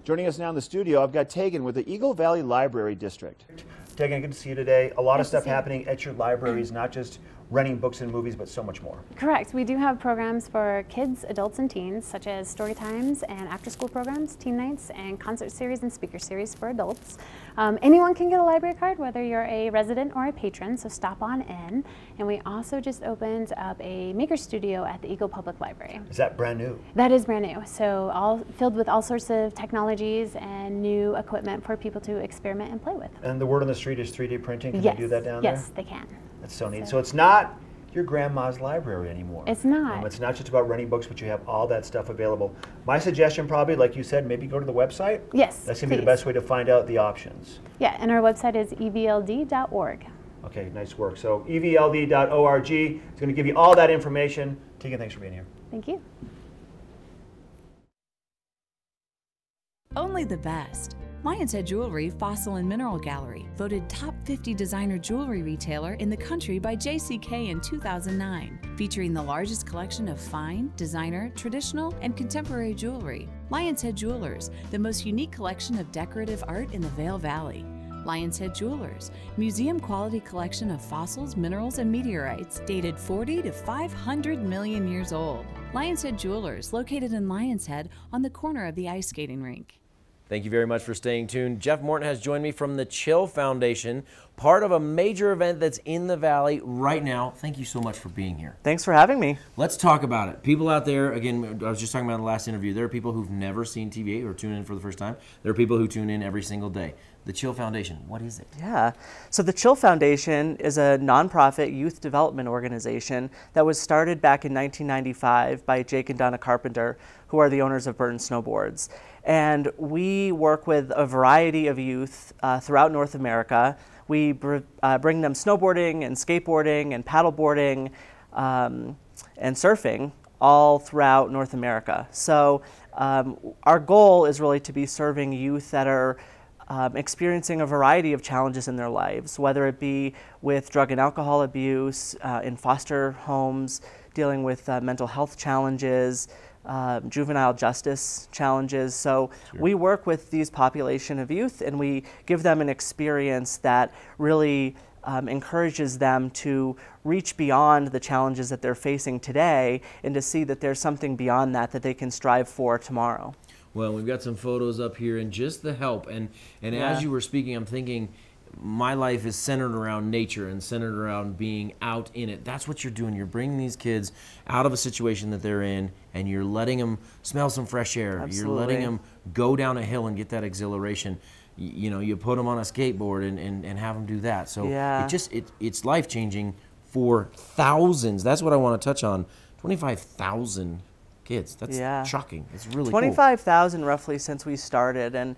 Joining us now in the studio, I've got Tegan with the Eagle Valley Library District. Tegan, good to see you today. A lot of stuff happening at your libraries, not just renting books and movies, but so much more. Correct. We do have programs for kids, adults, and teens, such as story times and after-school programs, team nights, and concert series and speaker series for adults. Anyone can get a library card, whether you're a resident or a patron, so stop on in. And we also just opened up a maker studio at the Eagle Public Library. Is that brand new? That is brand new. So all filled with all sorts of technologies and new equipment for people to experiment and play with. And the word on the street is 3D printing. Can Yes. they do that down there? Yes, they can. That's so neat. So it's not your grandma's library anymore. It's not. It's not just about renting books, but you have all that stuff available. My suggestion probably, like you said, maybe go to the website. Yes, That's going to be the please. best way to find out the options. Yeah, and our website is evld.org. Okay, nice work. So evld.org is going to give you all that information. Tegan, thanks for being here. Thank you. Only the best. Lion's Head Jewelry Fossil and Mineral Gallery, voted top 50 designer jewelry retailer in the country by JCK in 2009, featuring the largest collection of fine, designer, traditional, and contemporary jewelry. Lion's Head Jewelers, the most unique collection of decorative art in the Vail Valley. Lion's Head Jewelers, museum quality collection of fossils, minerals, and meteorites dated 40 to 500 million years old. Lion's Head Jewelers, located in Lion's Head on the corner of the ice skating rink. Thank you very much for staying tuned. Jeff Morton has joined me from the Chill Foundation, part of a major event that's in the Valley right now. Thank you so much for being here. Thanks for having me. Let's talk about it. People out there, again, I was just talking about in the last interview, there are people who've never seen TV8 or tune in for the first time. There are people who tune in every single day. The Chill Foundation, what is it? Yeah, so the Chill Foundation is a nonprofit youth development organization that was started back in 1995 by Jake and Donna Carpenter, who are the owners of Burton Snowboards. And we work with a variety of youth throughout North America. We bring them snowboarding and skateboarding and paddleboarding and surfing all throughout North America. So our goal is really to be serving youth that are experiencing a variety of challenges in their lives, whether it be with drug and alcohol abuse, in foster homes, dealing with mental health challenges, juvenile justice challenges. So we work with these population of youth and we give them an experience that really encourages them to reach beyond the challenges that they're facing today and to see that there's something beyond that that they can strive for tomorrow. Well, we've got some photos up here and just the help. And as you were speaking, I'm thinking, my life is centered around nature and centered around being out in it. That's what you're doing. You're bringing these kids out of a situation that they're in and you're letting them smell some fresh air. Absolutely. You're letting them go down a hill and get that exhilaration. You know, you put them on a skateboard and have them do that. So it's life-changing for thousands. That's what I want to touch on. 25,000 kids. That's shocking. It's really 25,000 roughly since we started, and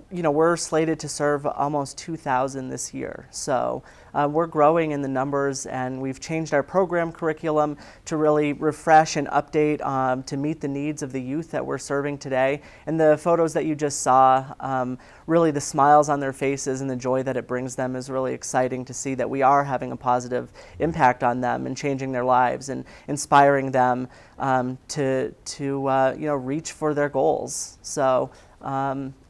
you know, we're slated to serve almost 2,000 this year. So we're growing in the numbers, and we've changed our program curriculum to really refresh and update to meet the needs of the youth that we're serving today. And the photos that you just saw, really the smiles on their faces and the joy that it brings them is really exciting to see that we are having a positive impact on them and changing their lives and inspiring them to you know, reach for their goals. So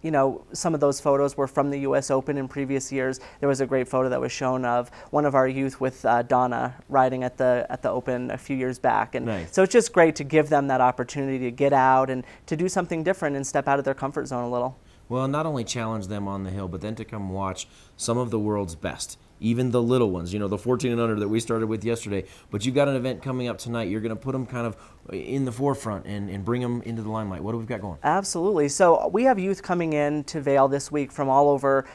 you know, some of those photos were from the U.S. Open in previous years. There was a great photo that was shown of one of our youth with Donna riding at the Open a few years back. And so it's just great to give them that opportunity to get out and to do something different and step out of their comfort zone a little. Well, not only challenge them on the hill, but then to come watch some of the world's best. Even the little ones, you know, the 14 and under that we started with yesterday. But you've got an event coming up tonight. You're going to put them kind of in the forefront and bring them into the limelight. What do we got going? Absolutely. So we have youth coming in to Vail this week from all over.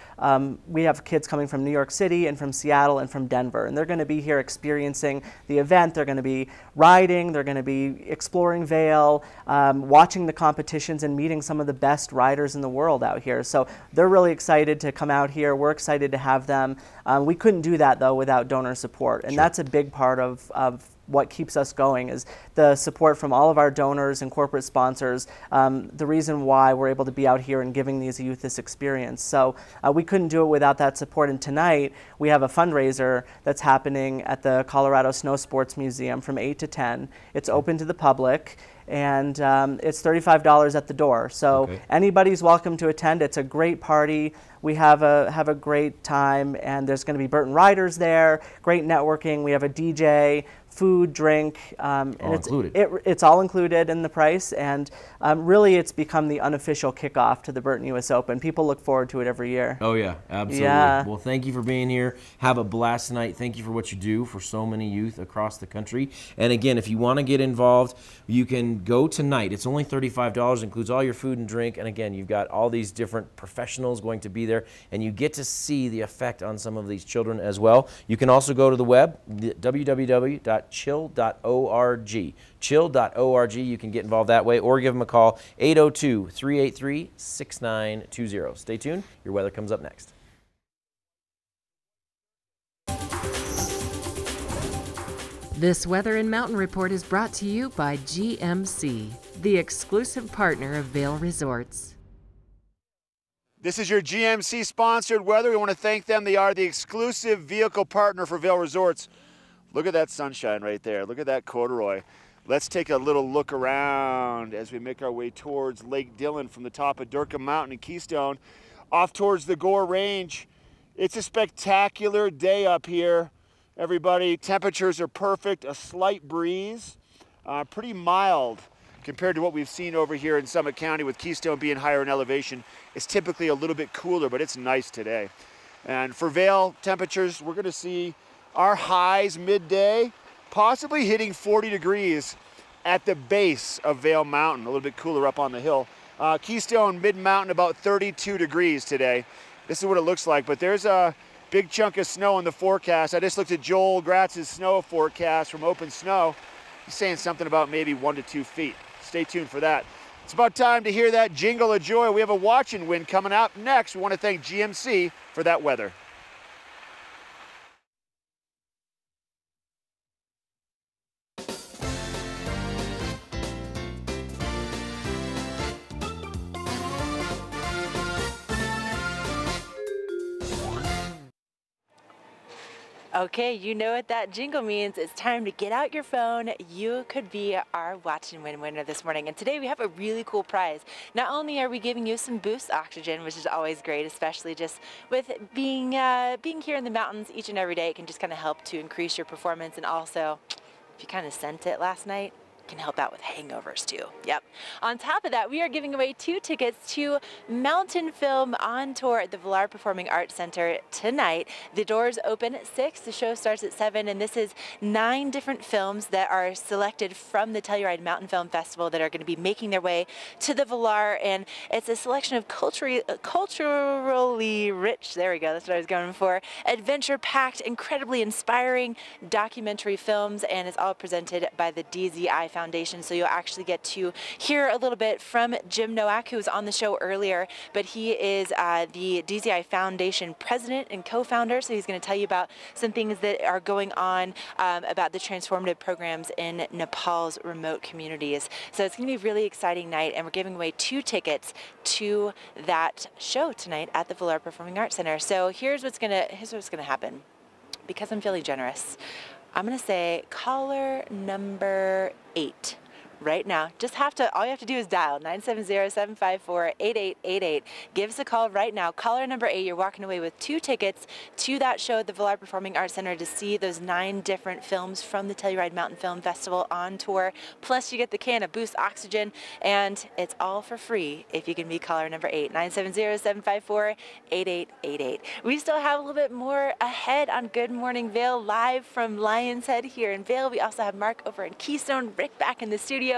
We have kids coming from New York City and from Seattle and from Denver. And they're going to be here experiencing the event. They're going to be riding. They're going to be exploring Vail, watching the competitions and meeting some of the best riders in the world out here. So they're really excited to come out here. We're excited to have them. We couldn't do that, though, without donor support. And that's a big part of what keeps us going is the support from all of our donors and corporate sponsors, the reason why we're able to be out here and giving these youth this experience. So we couldn't do it without that support. And tonight we have a fundraiser that's happening at the Colorado Snow Sports Museum from 8 to 10. It's open to the public. And it's $35 at the door. So anybody's welcome to attend. It's a great party. We have a great time, and there's going to be Burton riders there, great networking. We have a DJ, food, drink, and it's all included in the price. And really, it's become the unofficial kickoff to the Burton US Open. People look forward to it every year. Oh yeah, absolutely. Yeah. Well, thank you for being here. Have a blast tonight. Thank you for what you do for so many youth across the country. And again, if you want to get involved, you can go tonight. It's only $35. Includes all your food and drink. And again, you've got all these different professionals going to be there, and you get to see the effect on some of these children as well. You can also go to the web, www.chill.org. Chill.org. You can get involved that way, or give them a call, 802-383-6920. Stay tuned. Your weather comes up next. This Weather and Mountain Report is brought to you by GMC, the exclusive partner of Vail Resorts. This is your GMC sponsored weather. We want to thank them. They are the exclusive vehicle partner for Vail Resorts. Look at that sunshine right there. Look at that corduroy. Let's take a little look around as we make our way towards Lake Dillon from the top of Durham Mountain and Keystone, off towards the Gore Range. It's a spectacular day up here, everybody. Temperatures are perfect, a slight breeze, pretty mild compared to what we've seen over here in Summit County, with Keystone being higher in elevation. It's typically a little bit cooler, but it's nice today. And for Vail temperatures, we're gonna see our highs midday, possibly hitting 40 degrees at the base of Vail Mountain, a little bit cooler up on the hill. Keystone mid-mountain, about 32 degrees today. This is what it looks like, but there's a big chunk of snow in the forecast. I just looked at Joel Gratz's snow forecast from Open Snow. He's saying something about maybe 1 to 2 feet. Stay tuned for that. It's about time to hear that jingle of joy. We have a watch and win coming up next. We want to thank GMC for that weather. Okay, you know what that jingle means. It's time to get out your phone. You could be our Watch and Win winner this morning. And today we have a really cool prize. Not only are we giving you some Boost oxygen, which is always great, especially just with being here in the mountains each and every day. It can just kind of help to increase your performance. And also, if you kind of sent it last night, can help out with hangovers too. Yep. On top of that, we are giving away 2 tickets to Mountain Film on Tour at the Villar Performing Arts Center tonight. The doors open at 6, the show starts at 7, and this is 9 different films that are selected from the Telluride Mountain Film Festival that are going to be making their way to the Villar, and it's a selection of culturally rich, there we go, that's what I was going for, adventure-packed, incredibly inspiring documentary films, and it's all presented by the DZI Foundation, so you'll actually get to hear a little bit from Jim Nowak, who was on the show earlier, but he is the DZI Foundation president and co-founder, so he's going to tell you about some things that are going on about the transformative programs in Nepal's remote communities. So it's going to be a really exciting night, and we're giving away 2 tickets to that show tonight at the Villar Performing Arts Center. So here's what's going to happen. Because I'm feeling generous, I'm going to say caller number 8 right now. All you have to do is dial 970-754-8888. Give us a call right now. Caller number 8, you're walking away with 2 tickets to that show at the Villar Performing Arts Center to see those 9 different films from the Telluride Mountain Film Festival on tour. Plus you get the can of Boost Oxygen, and it's all for free if you can be caller number 8, 970-754-8888. We still have a little bit more ahead on Good Morning Vail, live from Lion's Head here in Vail. We also have Mark over in Keystone, Rick back in the studio.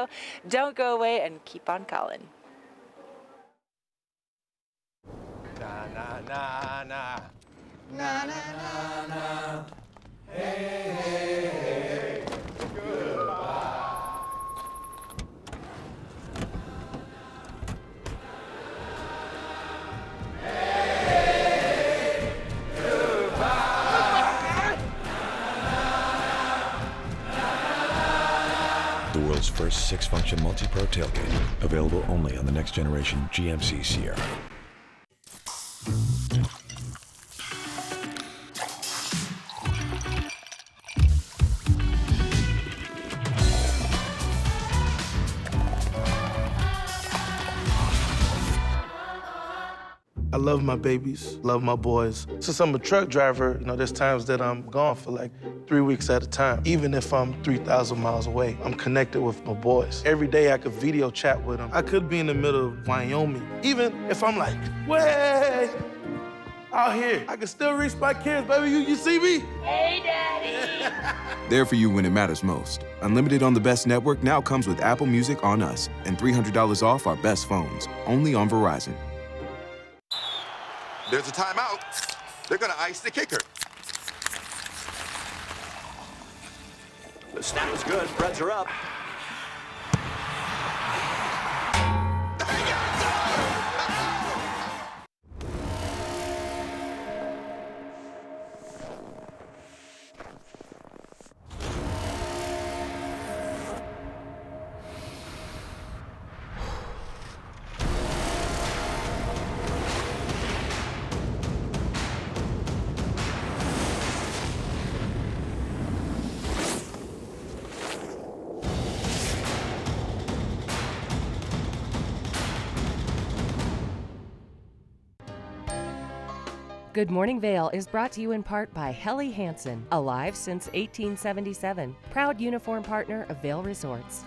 Don't go away and keep on calling. Na na na na na na na na. Hey hey hey. Goodbye. Hey, goodbye. The world's first 6-function multi-pro tailgate, available only on the next generation GMC Sierra. I love my babies, love my boys. Since I'm a truck driver, there's times that I'm gone for like 3 weeks at a time. Even if I'm 3,000 miles away, I'm connected with my boys. Every day I could video chat with them. I could be in the middle of Wyoming. Even if I'm like, way out here, I can still reach my kids, baby. You see me? Hey, Daddy. There for you when it matters most. Unlimited on the best network now comes with Apple Music on us and $300 off our best phones, only on Verizon. There's a timeout. They're gonna ice the kicker. The snap is good. Reds are up. Good Morning Vail is brought to you in part by Helly Hansen, alive since 1877, proud uniform partner of Vail Resorts.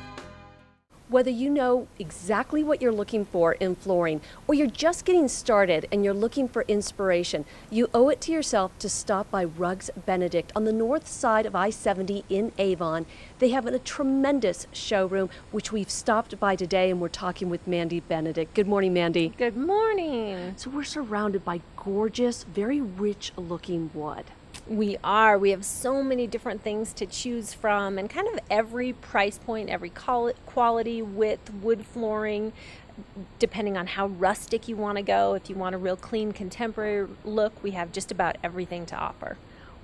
Whether you know exactly what you're looking for in flooring or you're just getting started and you're looking for inspiration, you owe it to yourself to stop by Rugs Benedict on the north side of I-70 in Avon. They have a tremendous showroom, which we've stopped by today, and we're talking with Mandy Benedict. Good morning, Mandy. Good morning. So we're surrounded by gorgeous, very rich looking wood. We are. We have so many different things to choose from, and kind of every price point, every quality, width, wood flooring, depending on how rustic you want to go. If you want a real clean contemporary look, we have just about everything to offer.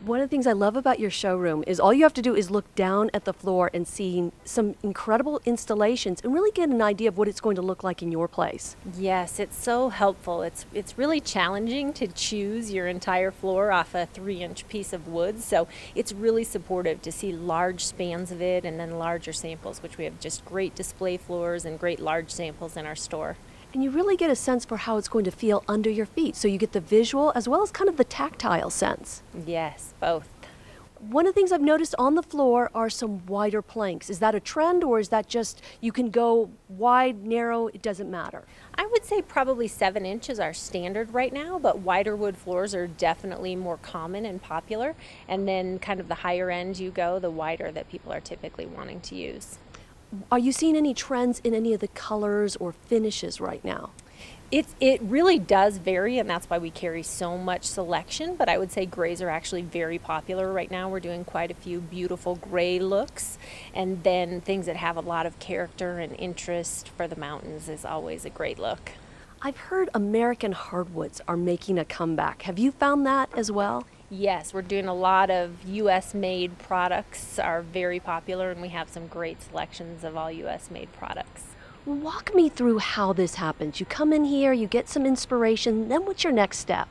One of the things I love about your showroom is all you have to do is look down at the floor and see some incredible installations and really get an idea of what it's going to look like in your place. Yes, it's so helpful. It's really challenging to choose your entire floor off a 3-inch piece of wood, so it's really supportive to see large spans of it and then larger samples, which we have just great display floors and great large samples in our store. And you really get a sense for how it's going to feel under your feet. So you get the visual as well as kind of the tactile sense. Yes, both. One of the things I've noticed on the floor are some wider planks. Is that a trend, or is that just you can go wide, narrow, it doesn't matter? I would say probably 7 inches are standard right now, but wider wood floors are definitely more common and popular. And then kind of the higher end you go, the wider that people are typically wanting to use. Are you seeing any trends in any of the colors or finishes right now? It really does vary, and that's why we carry so much selection, but I would say grays are actually very popular right now. We're doing quite a few beautiful gray looks, and then things that have a lot of character and interest for the mountains is always a great look. I've heard American hardwoods are making a comeback. Have you found that as well? Yes, we're doing a lot of U.S. made products are very popular, and we have some great selections of all U.S. made products. Walk me through how this happens. You come in here, you get some inspiration, then what's your next step?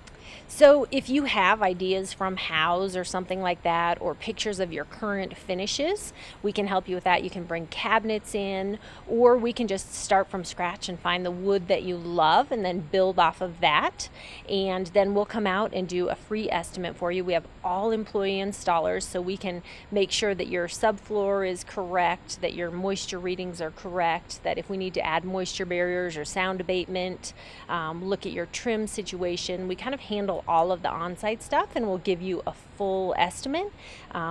So if you have ideas from House or something like that, or pictures of your current finishes, we can help you with that. You can bring cabinets in, or we can just start from scratch and find the wood that you love and then build off of that. And then we'll come out and do a free estimate for you. We have all employee installers, so we can make sure that your subfloor is correct, that your moisture readings are correct, that if we need to add moisture barriers or sound abatement, look at your trim situation. We kind of handle all of the on-site stuff, and we'll give you a full estimate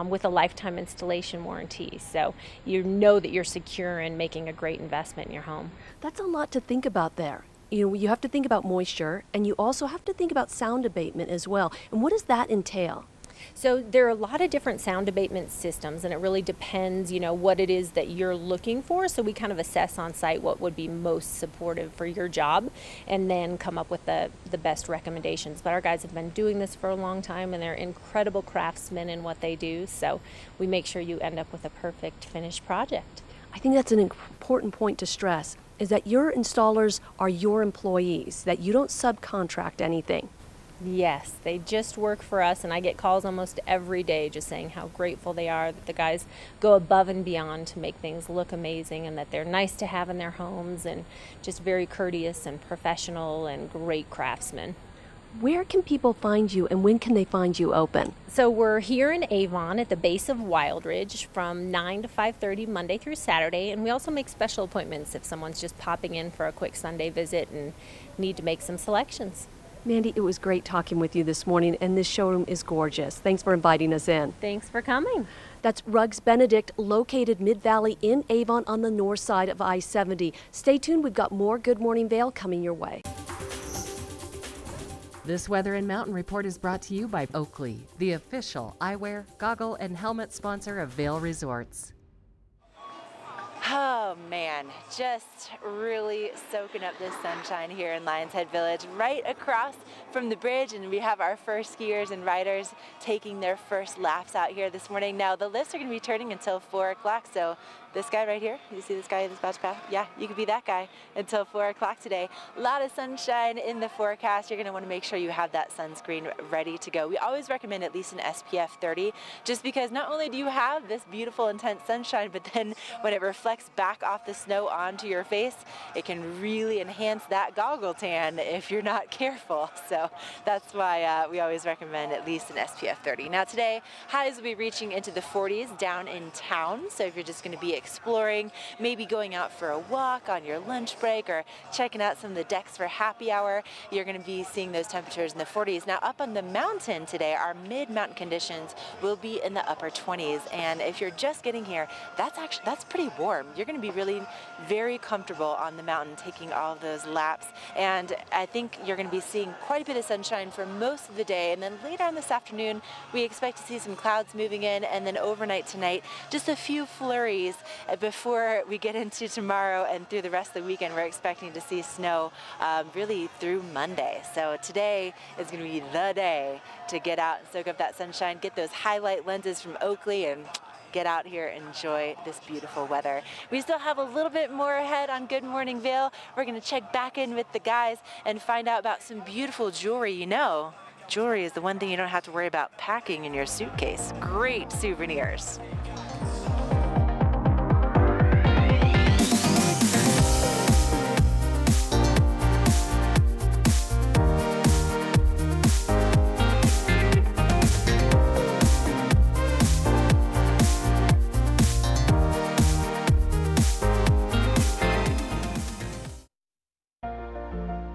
with a lifetime installation warranty. So you know that you're secure in making a great investment in your home. That's a lot to think about there. You know, you have to think about moisture, and you also have to think about sound abatement as well. And what does that entail? So there are a lot of different sound abatement systems, and it really depends, you know, what it is that you're looking for. So we kind of assess on site what would be most supportive for your job, and then come up with the best recommendations. But our guys have been doing this for a long time, and they're incredible craftsmen in what they do. So we make sure you end up with a perfect finished project. I think that's an important point to stress, is that your installers are your employees, that you don't subcontract anything. Yes, they just work for us, and I get calls almost every day just saying how grateful they are that the guys go above and beyond to make things look amazing, and that they're nice to have in their homes, and just very courteous and professional and great craftsmen. Where can people find you, and when can they find you open? So we're here in Avon at the base of Wildridge from 9 to 5:30 Monday through Saturday, and we also make special appointments if someone's just popping in for a quick Sunday visit and need to make some selections. Mandy, it was great talking with you this morning, and this showroom is gorgeous. Thanks for inviting us in. Thanks for coming. That's Rugs Benedict, located Mid-Valley in Avon on the north side of I-70. Stay tuned, we've got more Good Morning Vail coming your way. This Weather and Mountain Report is brought to you by Oakley, the official eyewear, goggle, and helmet sponsor of Vail Resorts. Oh man, just really soaking up this sunshine here in Lions Head Village, right across from the bridge, and we have our first skiers and riders taking their first laps out here this morning. Now the lifts are going to be turning until 4 o'clock, so This guy right here, you see this guy that's about to pass? Yeah, you could be that guy until 4 o'clock today. A lot of sunshine in the forecast. You're going to want to make sure you have that sunscreen ready to go. We always recommend at least an SPF 30, just because not only do you have this beautiful intense sunshine, but then when it reflects back off the snow onto your face, it can really enhance that goggle tan if you're not careful. So that's why we always recommend at least an SPF 30. Now today, highs will be reaching into the 40s down in town. So if you're just going to be exploring, maybe going out for a walk on your lunch break or checking out some of the decks for happy hour, you're going to be seeing those temperatures in the 40s. Now up on the mountain today, our mid-mountain conditions will be in the upper 20s. And if you're just getting here, that's pretty warm. You're going to be really very comfortable on the mountain taking all of those laps. And I think you're going to be seeing quite a bit of sunshine for most of the day. And then later on this afternoon, we expect to see some clouds moving in, and then overnight tonight, just a few flurries before we get into tomorrow, and through the rest of the weekend we're expecting to see snow really through Monday. So today is going to be the day to get out and soak up that sunshine, get those highlight lenses from Oakley, and get out here and enjoy this beautiful weather. We still have a little bit more ahead on Good Morning Vail. We're going to check back in with the guys and find out about some beautiful jewelry. You know, jewelry is the one thing you don't have to worry about packing in your suitcase. Great souvenirs.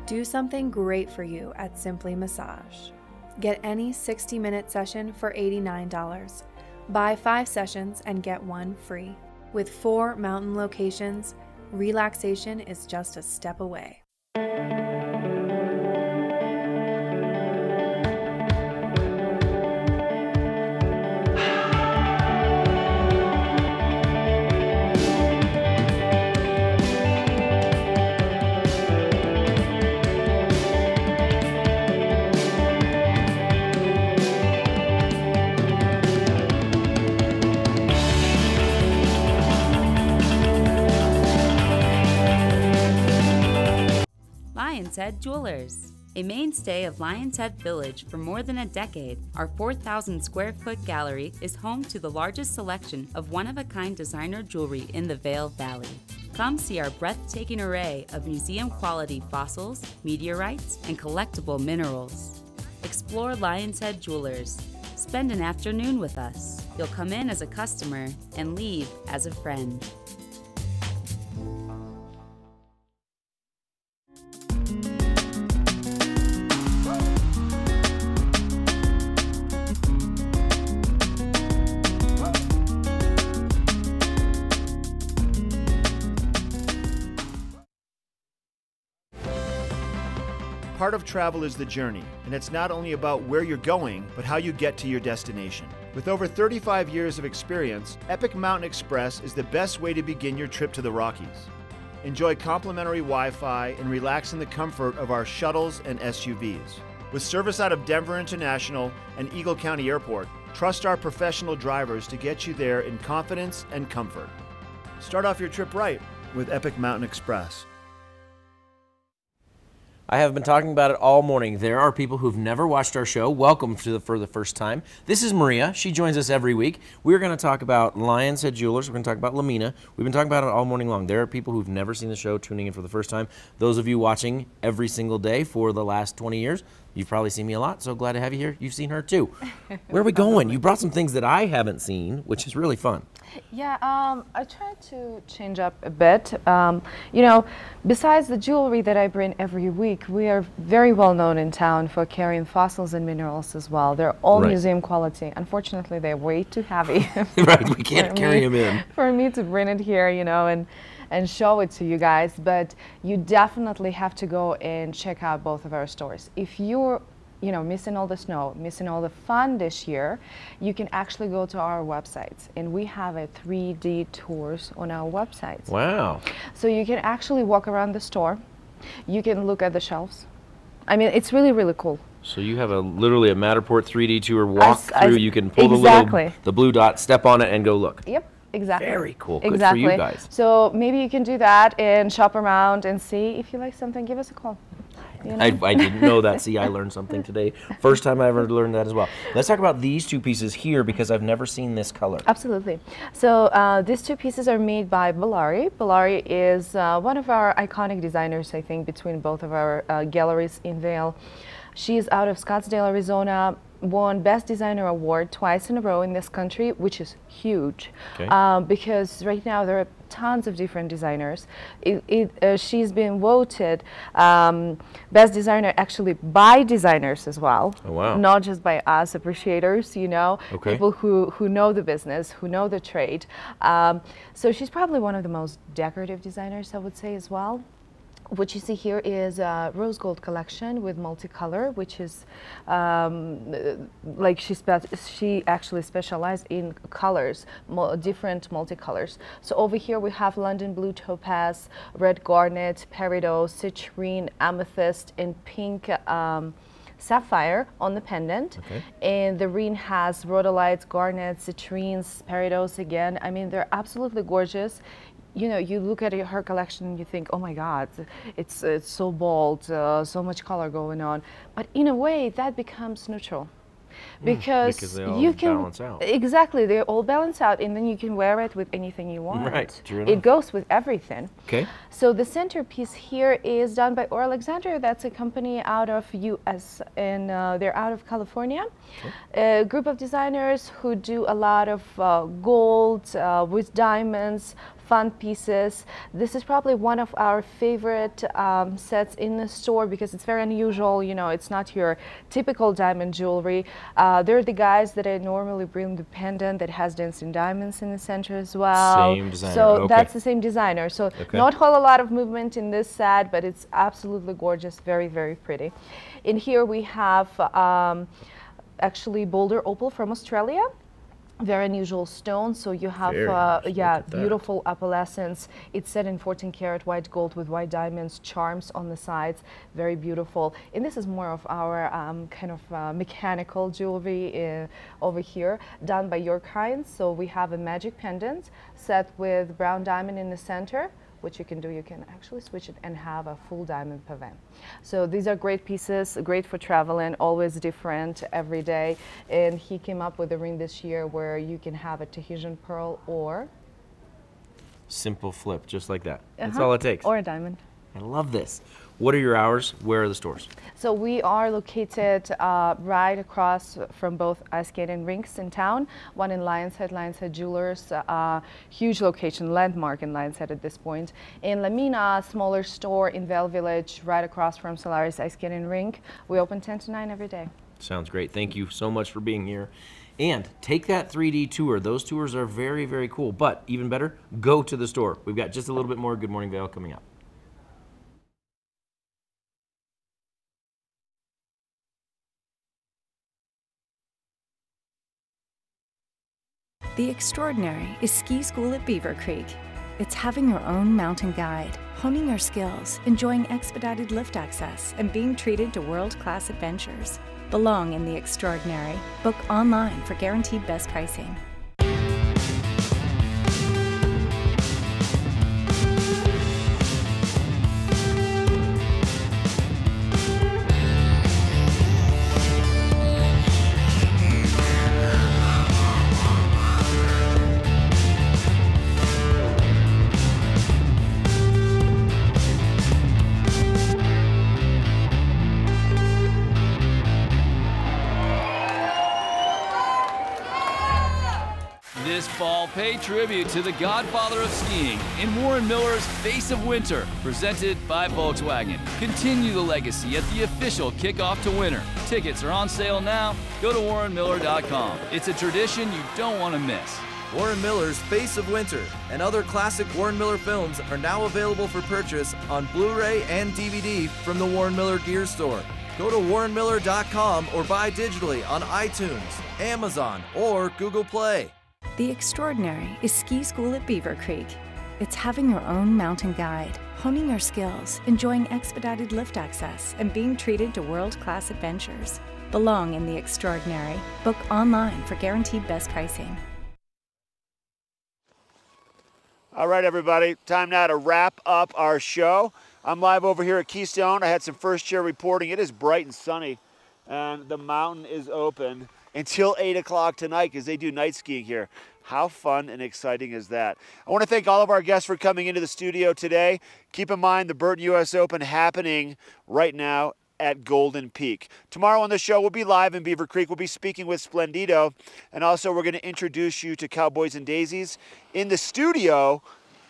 Do something great for you at Simply Massage. Get any 60-minute session for $89. Buy 5 sessions and get 1 free. With 4 mountain locations, relaxation is just a step away. Lion's Head Jewelers. A mainstay of Lion's Head Village for more than a decade, our 4,000 square foot gallery is home to the largest selection of one-of-a-kind designer jewelry in the Vail Valley. Come see our breathtaking array of museum-quality fossils, meteorites, and collectible minerals. Explore Lion's Head Jewelers. Spend an afternoon with us. You'll come in as a customer and leave as a friend. Part of travel is the journey, and it's not only about where you're going, but how you get to your destination. With over 35 years of experience, Epic Mountain Express is the best way to begin your trip to the Rockies. Enjoy complimentary Wi-Fi and relax in the comfort of our shuttles and SUVs. With service out of Denver International and Eagle County Airport, trust our professional drivers to get you there in confidence and comfort. Start off your trip right with Epic Mountain Express. I have been talking about it all morning. There are people who've never watched our show. Welcome for the first time. This is Maria. She joins us every week. We're going to talk about Lion's Head Jewelers. We're going to talk about Lamina. We've been talking about it all morning long. There are people who've never seen the show tuning in for the first time. Those of you watching every single day for the last 20 years, you've probably seen me a lot, so glad to have you here. You've seen her too. Where are we going? You brought some things that I haven't seen, which is really fun. Yeah, I tried to change up a bit. You know, besides the jewelry that I bring every week, we are very well known in town for carrying fossils and minerals as well. They're all museum quality. Unfortunately, they're way too heavy. Right, we can't carry them in. For me to bring it here, you know, and show it to you guys, but you definitely have to go and check out both of our stores. If you're missing all the snow, missing all the fun this year, you can actually go to our websites, and we have a 3D tours on our websites. Wow. So you can actually walk around the store, you can look at the shelves. I mean, it's really, really cool. So you have literally a Matterport 3D tour walk through. You can pull the blue dot, step on it, and go look. Yep. Exactly. Very cool. Good Exactly. for you guys. So maybe you can do that and shop around and see if you like something. Give us a call. You know? I didn't know that. See, I learned something today. First time I ever learned that as well. Let's talk about these two pieces here because I've never seen this color. Absolutely. So these two pieces are made by Balari. Balari is one of our iconic designers, I think, between both of our galleries in Vail. She is out of Scottsdale, Arizona, won Best Designer Award twice in a row in this country, which is huge. Okay. Because right now there are tons of different designers. She's been voted Best Designer actually by designers as well. Oh, wow. Not just by us appreciators, you know, Okay. people who know the business, who know the trade. So she's probably one of the most decorative designers, I would say, as well. What you see here is a rose gold collection with multicolor, which is like she actually specialized in colors, different multicolors. So over here we have London blue topaz, red garnet, peridot, citrine, amethyst, and pink sapphire on the pendant. Okay. And the ring has rhodolites, garnets, citrines, peridots again. I mean, they're absolutely gorgeous. You know, you look at her collection and you think, oh my God, it's so bold, so much color going on. But in a way, that becomes neutral. Because they all you can balance out. Exactly, they all balance out, and then you can wear it with anything you want. Right, true It enough. goes with everything. Okay. So the centerpiece here is done by Or Alexander. That's a company out of US, and they're out of California. Okay. A group of designers who do a lot of gold with diamonds, fun pieces. This is probably one of our favorite sets in the store because it's very unusual. You know, it's not your typical diamond jewelry. They're the guys that I normally bring the pendant that has dancing diamonds in the center as well. Same designer. So Okay. that's the same designer. So Okay. not a whole lot of movement in this set, but it's absolutely gorgeous, very, very pretty. In here we have actually Boulder Opal from Australia. Very unusual stone, so you have beautiful opalescence. It's set in 14 karat white gold with white diamonds, charms on the sides, very beautiful. And this is more of our kind of mechanical jewelry over here, done by York Hines. So we have a magic pendant set with brown diamond in the center. What you can do, you can actually switch it and have a full diamond pavé. So these are great pieces, great for traveling, always different every day. And he came up with a ring this year where you can have a Tahitian pearl or Simple flip, just like that. That's all it takes. Or a diamond. I love this. What are your hours? Where are the stores? So we are located right across from both ice skating rinks in town. One in Lionshead Jewelers, huge location, landmark in Lionshead at this point. In Lamina, smaller store in Vail Village, right across from Solaris ice skating rink. We open 10 to 9 every day. Sounds great. Thank you so much for being here. And take that 3D tour. Those tours are very, very cool. But even better, go to the store. We've got just a little bit more Good Morning Vail coming up. The Extraordinary is ski school at Beaver Creek. It's having your own mountain guide, honing your skills, enjoying expedited lift access, and being treated to world-class adventures. Belong in the Extraordinary. Book online for guaranteed best pricing. This fall, pay tribute to the godfather of skiing in Warren Miller's Face of Winter, presented by Volkswagen. Continue the legacy at the official kickoff to winter. Tickets are on sale now. Go to warrenmiller.com. It's a tradition you don't want to miss. Warren Miller's Face of Winter and other classic Warren Miller films are now available for purchase on Blu-ray and DVD from the Warren Miller Gear Store. Go to warrenmiller.com or buy digitally on iTunes, Amazon, or Google Play. The Extraordinary is ski school at Beaver Creek. It's having your own mountain guide, honing your skills, enjoying expedited lift access, and being treated to world-class adventures. Belong in the Extraordinary. Book online for guaranteed best pricing. All right, everybody, time now to wrap up our show. I'm live over here at Keystone. I had some first chair reporting. It is bright and sunny, and the mountain is open until 8 o'clock tonight because they do night skiing here. How fun and exciting is that? I want to thank all of our guests for coming into the studio today. Keep in mind the Burton US Open happening right now at Golden Peak. Tomorrow on the show, we'll be live in Beaver Creek. We'll be speaking with Splendido, and also we're going to introduce you to Cowboys and Daisies. In the studio,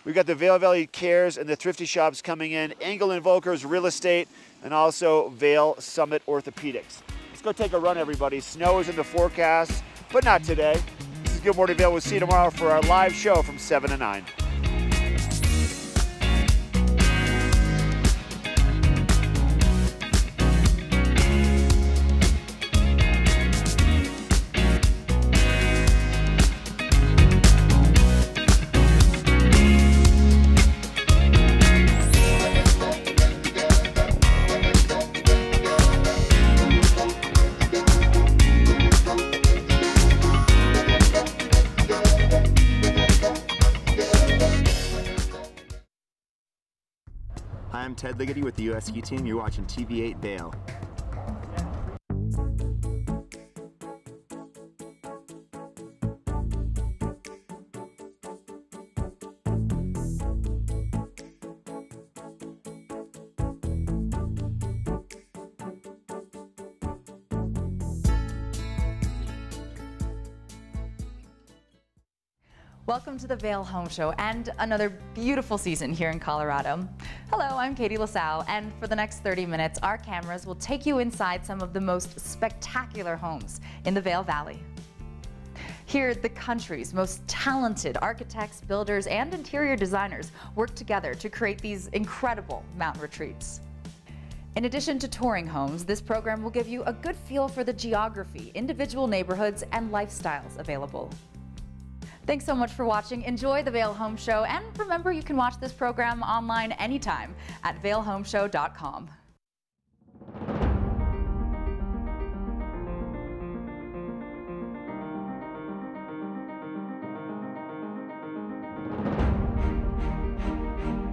we've got the Vail Valley Cares and the Thrifty Shops coming in, Engel & Volker's Real Estate, and also Vail Summit Orthopedics. Let's go take a run, everybody. Snow is in the forecast, but not today. This is Good Morning Vail. We'll see you tomorrow for our live show from 7 to 9. Hi, I'm Ted Ligety with the US Ski Team. You're watching TV8 Vail. Welcome to the Vail Home Show and another beautiful season here in Colorado. Hello, I'm Katie LaSalle, and for the next 30 minutes, our cameras will take you inside some of the most spectacular homes in the Vail Valley. Here, the country's most talented architects, builders, and interior designers work together to create these incredible mountain retreats. In addition to touring homes, this program will give you a good feel for the geography, individual neighborhoods, and lifestyles available. Thanks so much for watching. Enjoy the Vail Home Show, and remember, you can watch this program online anytime at vailhomeshow.com.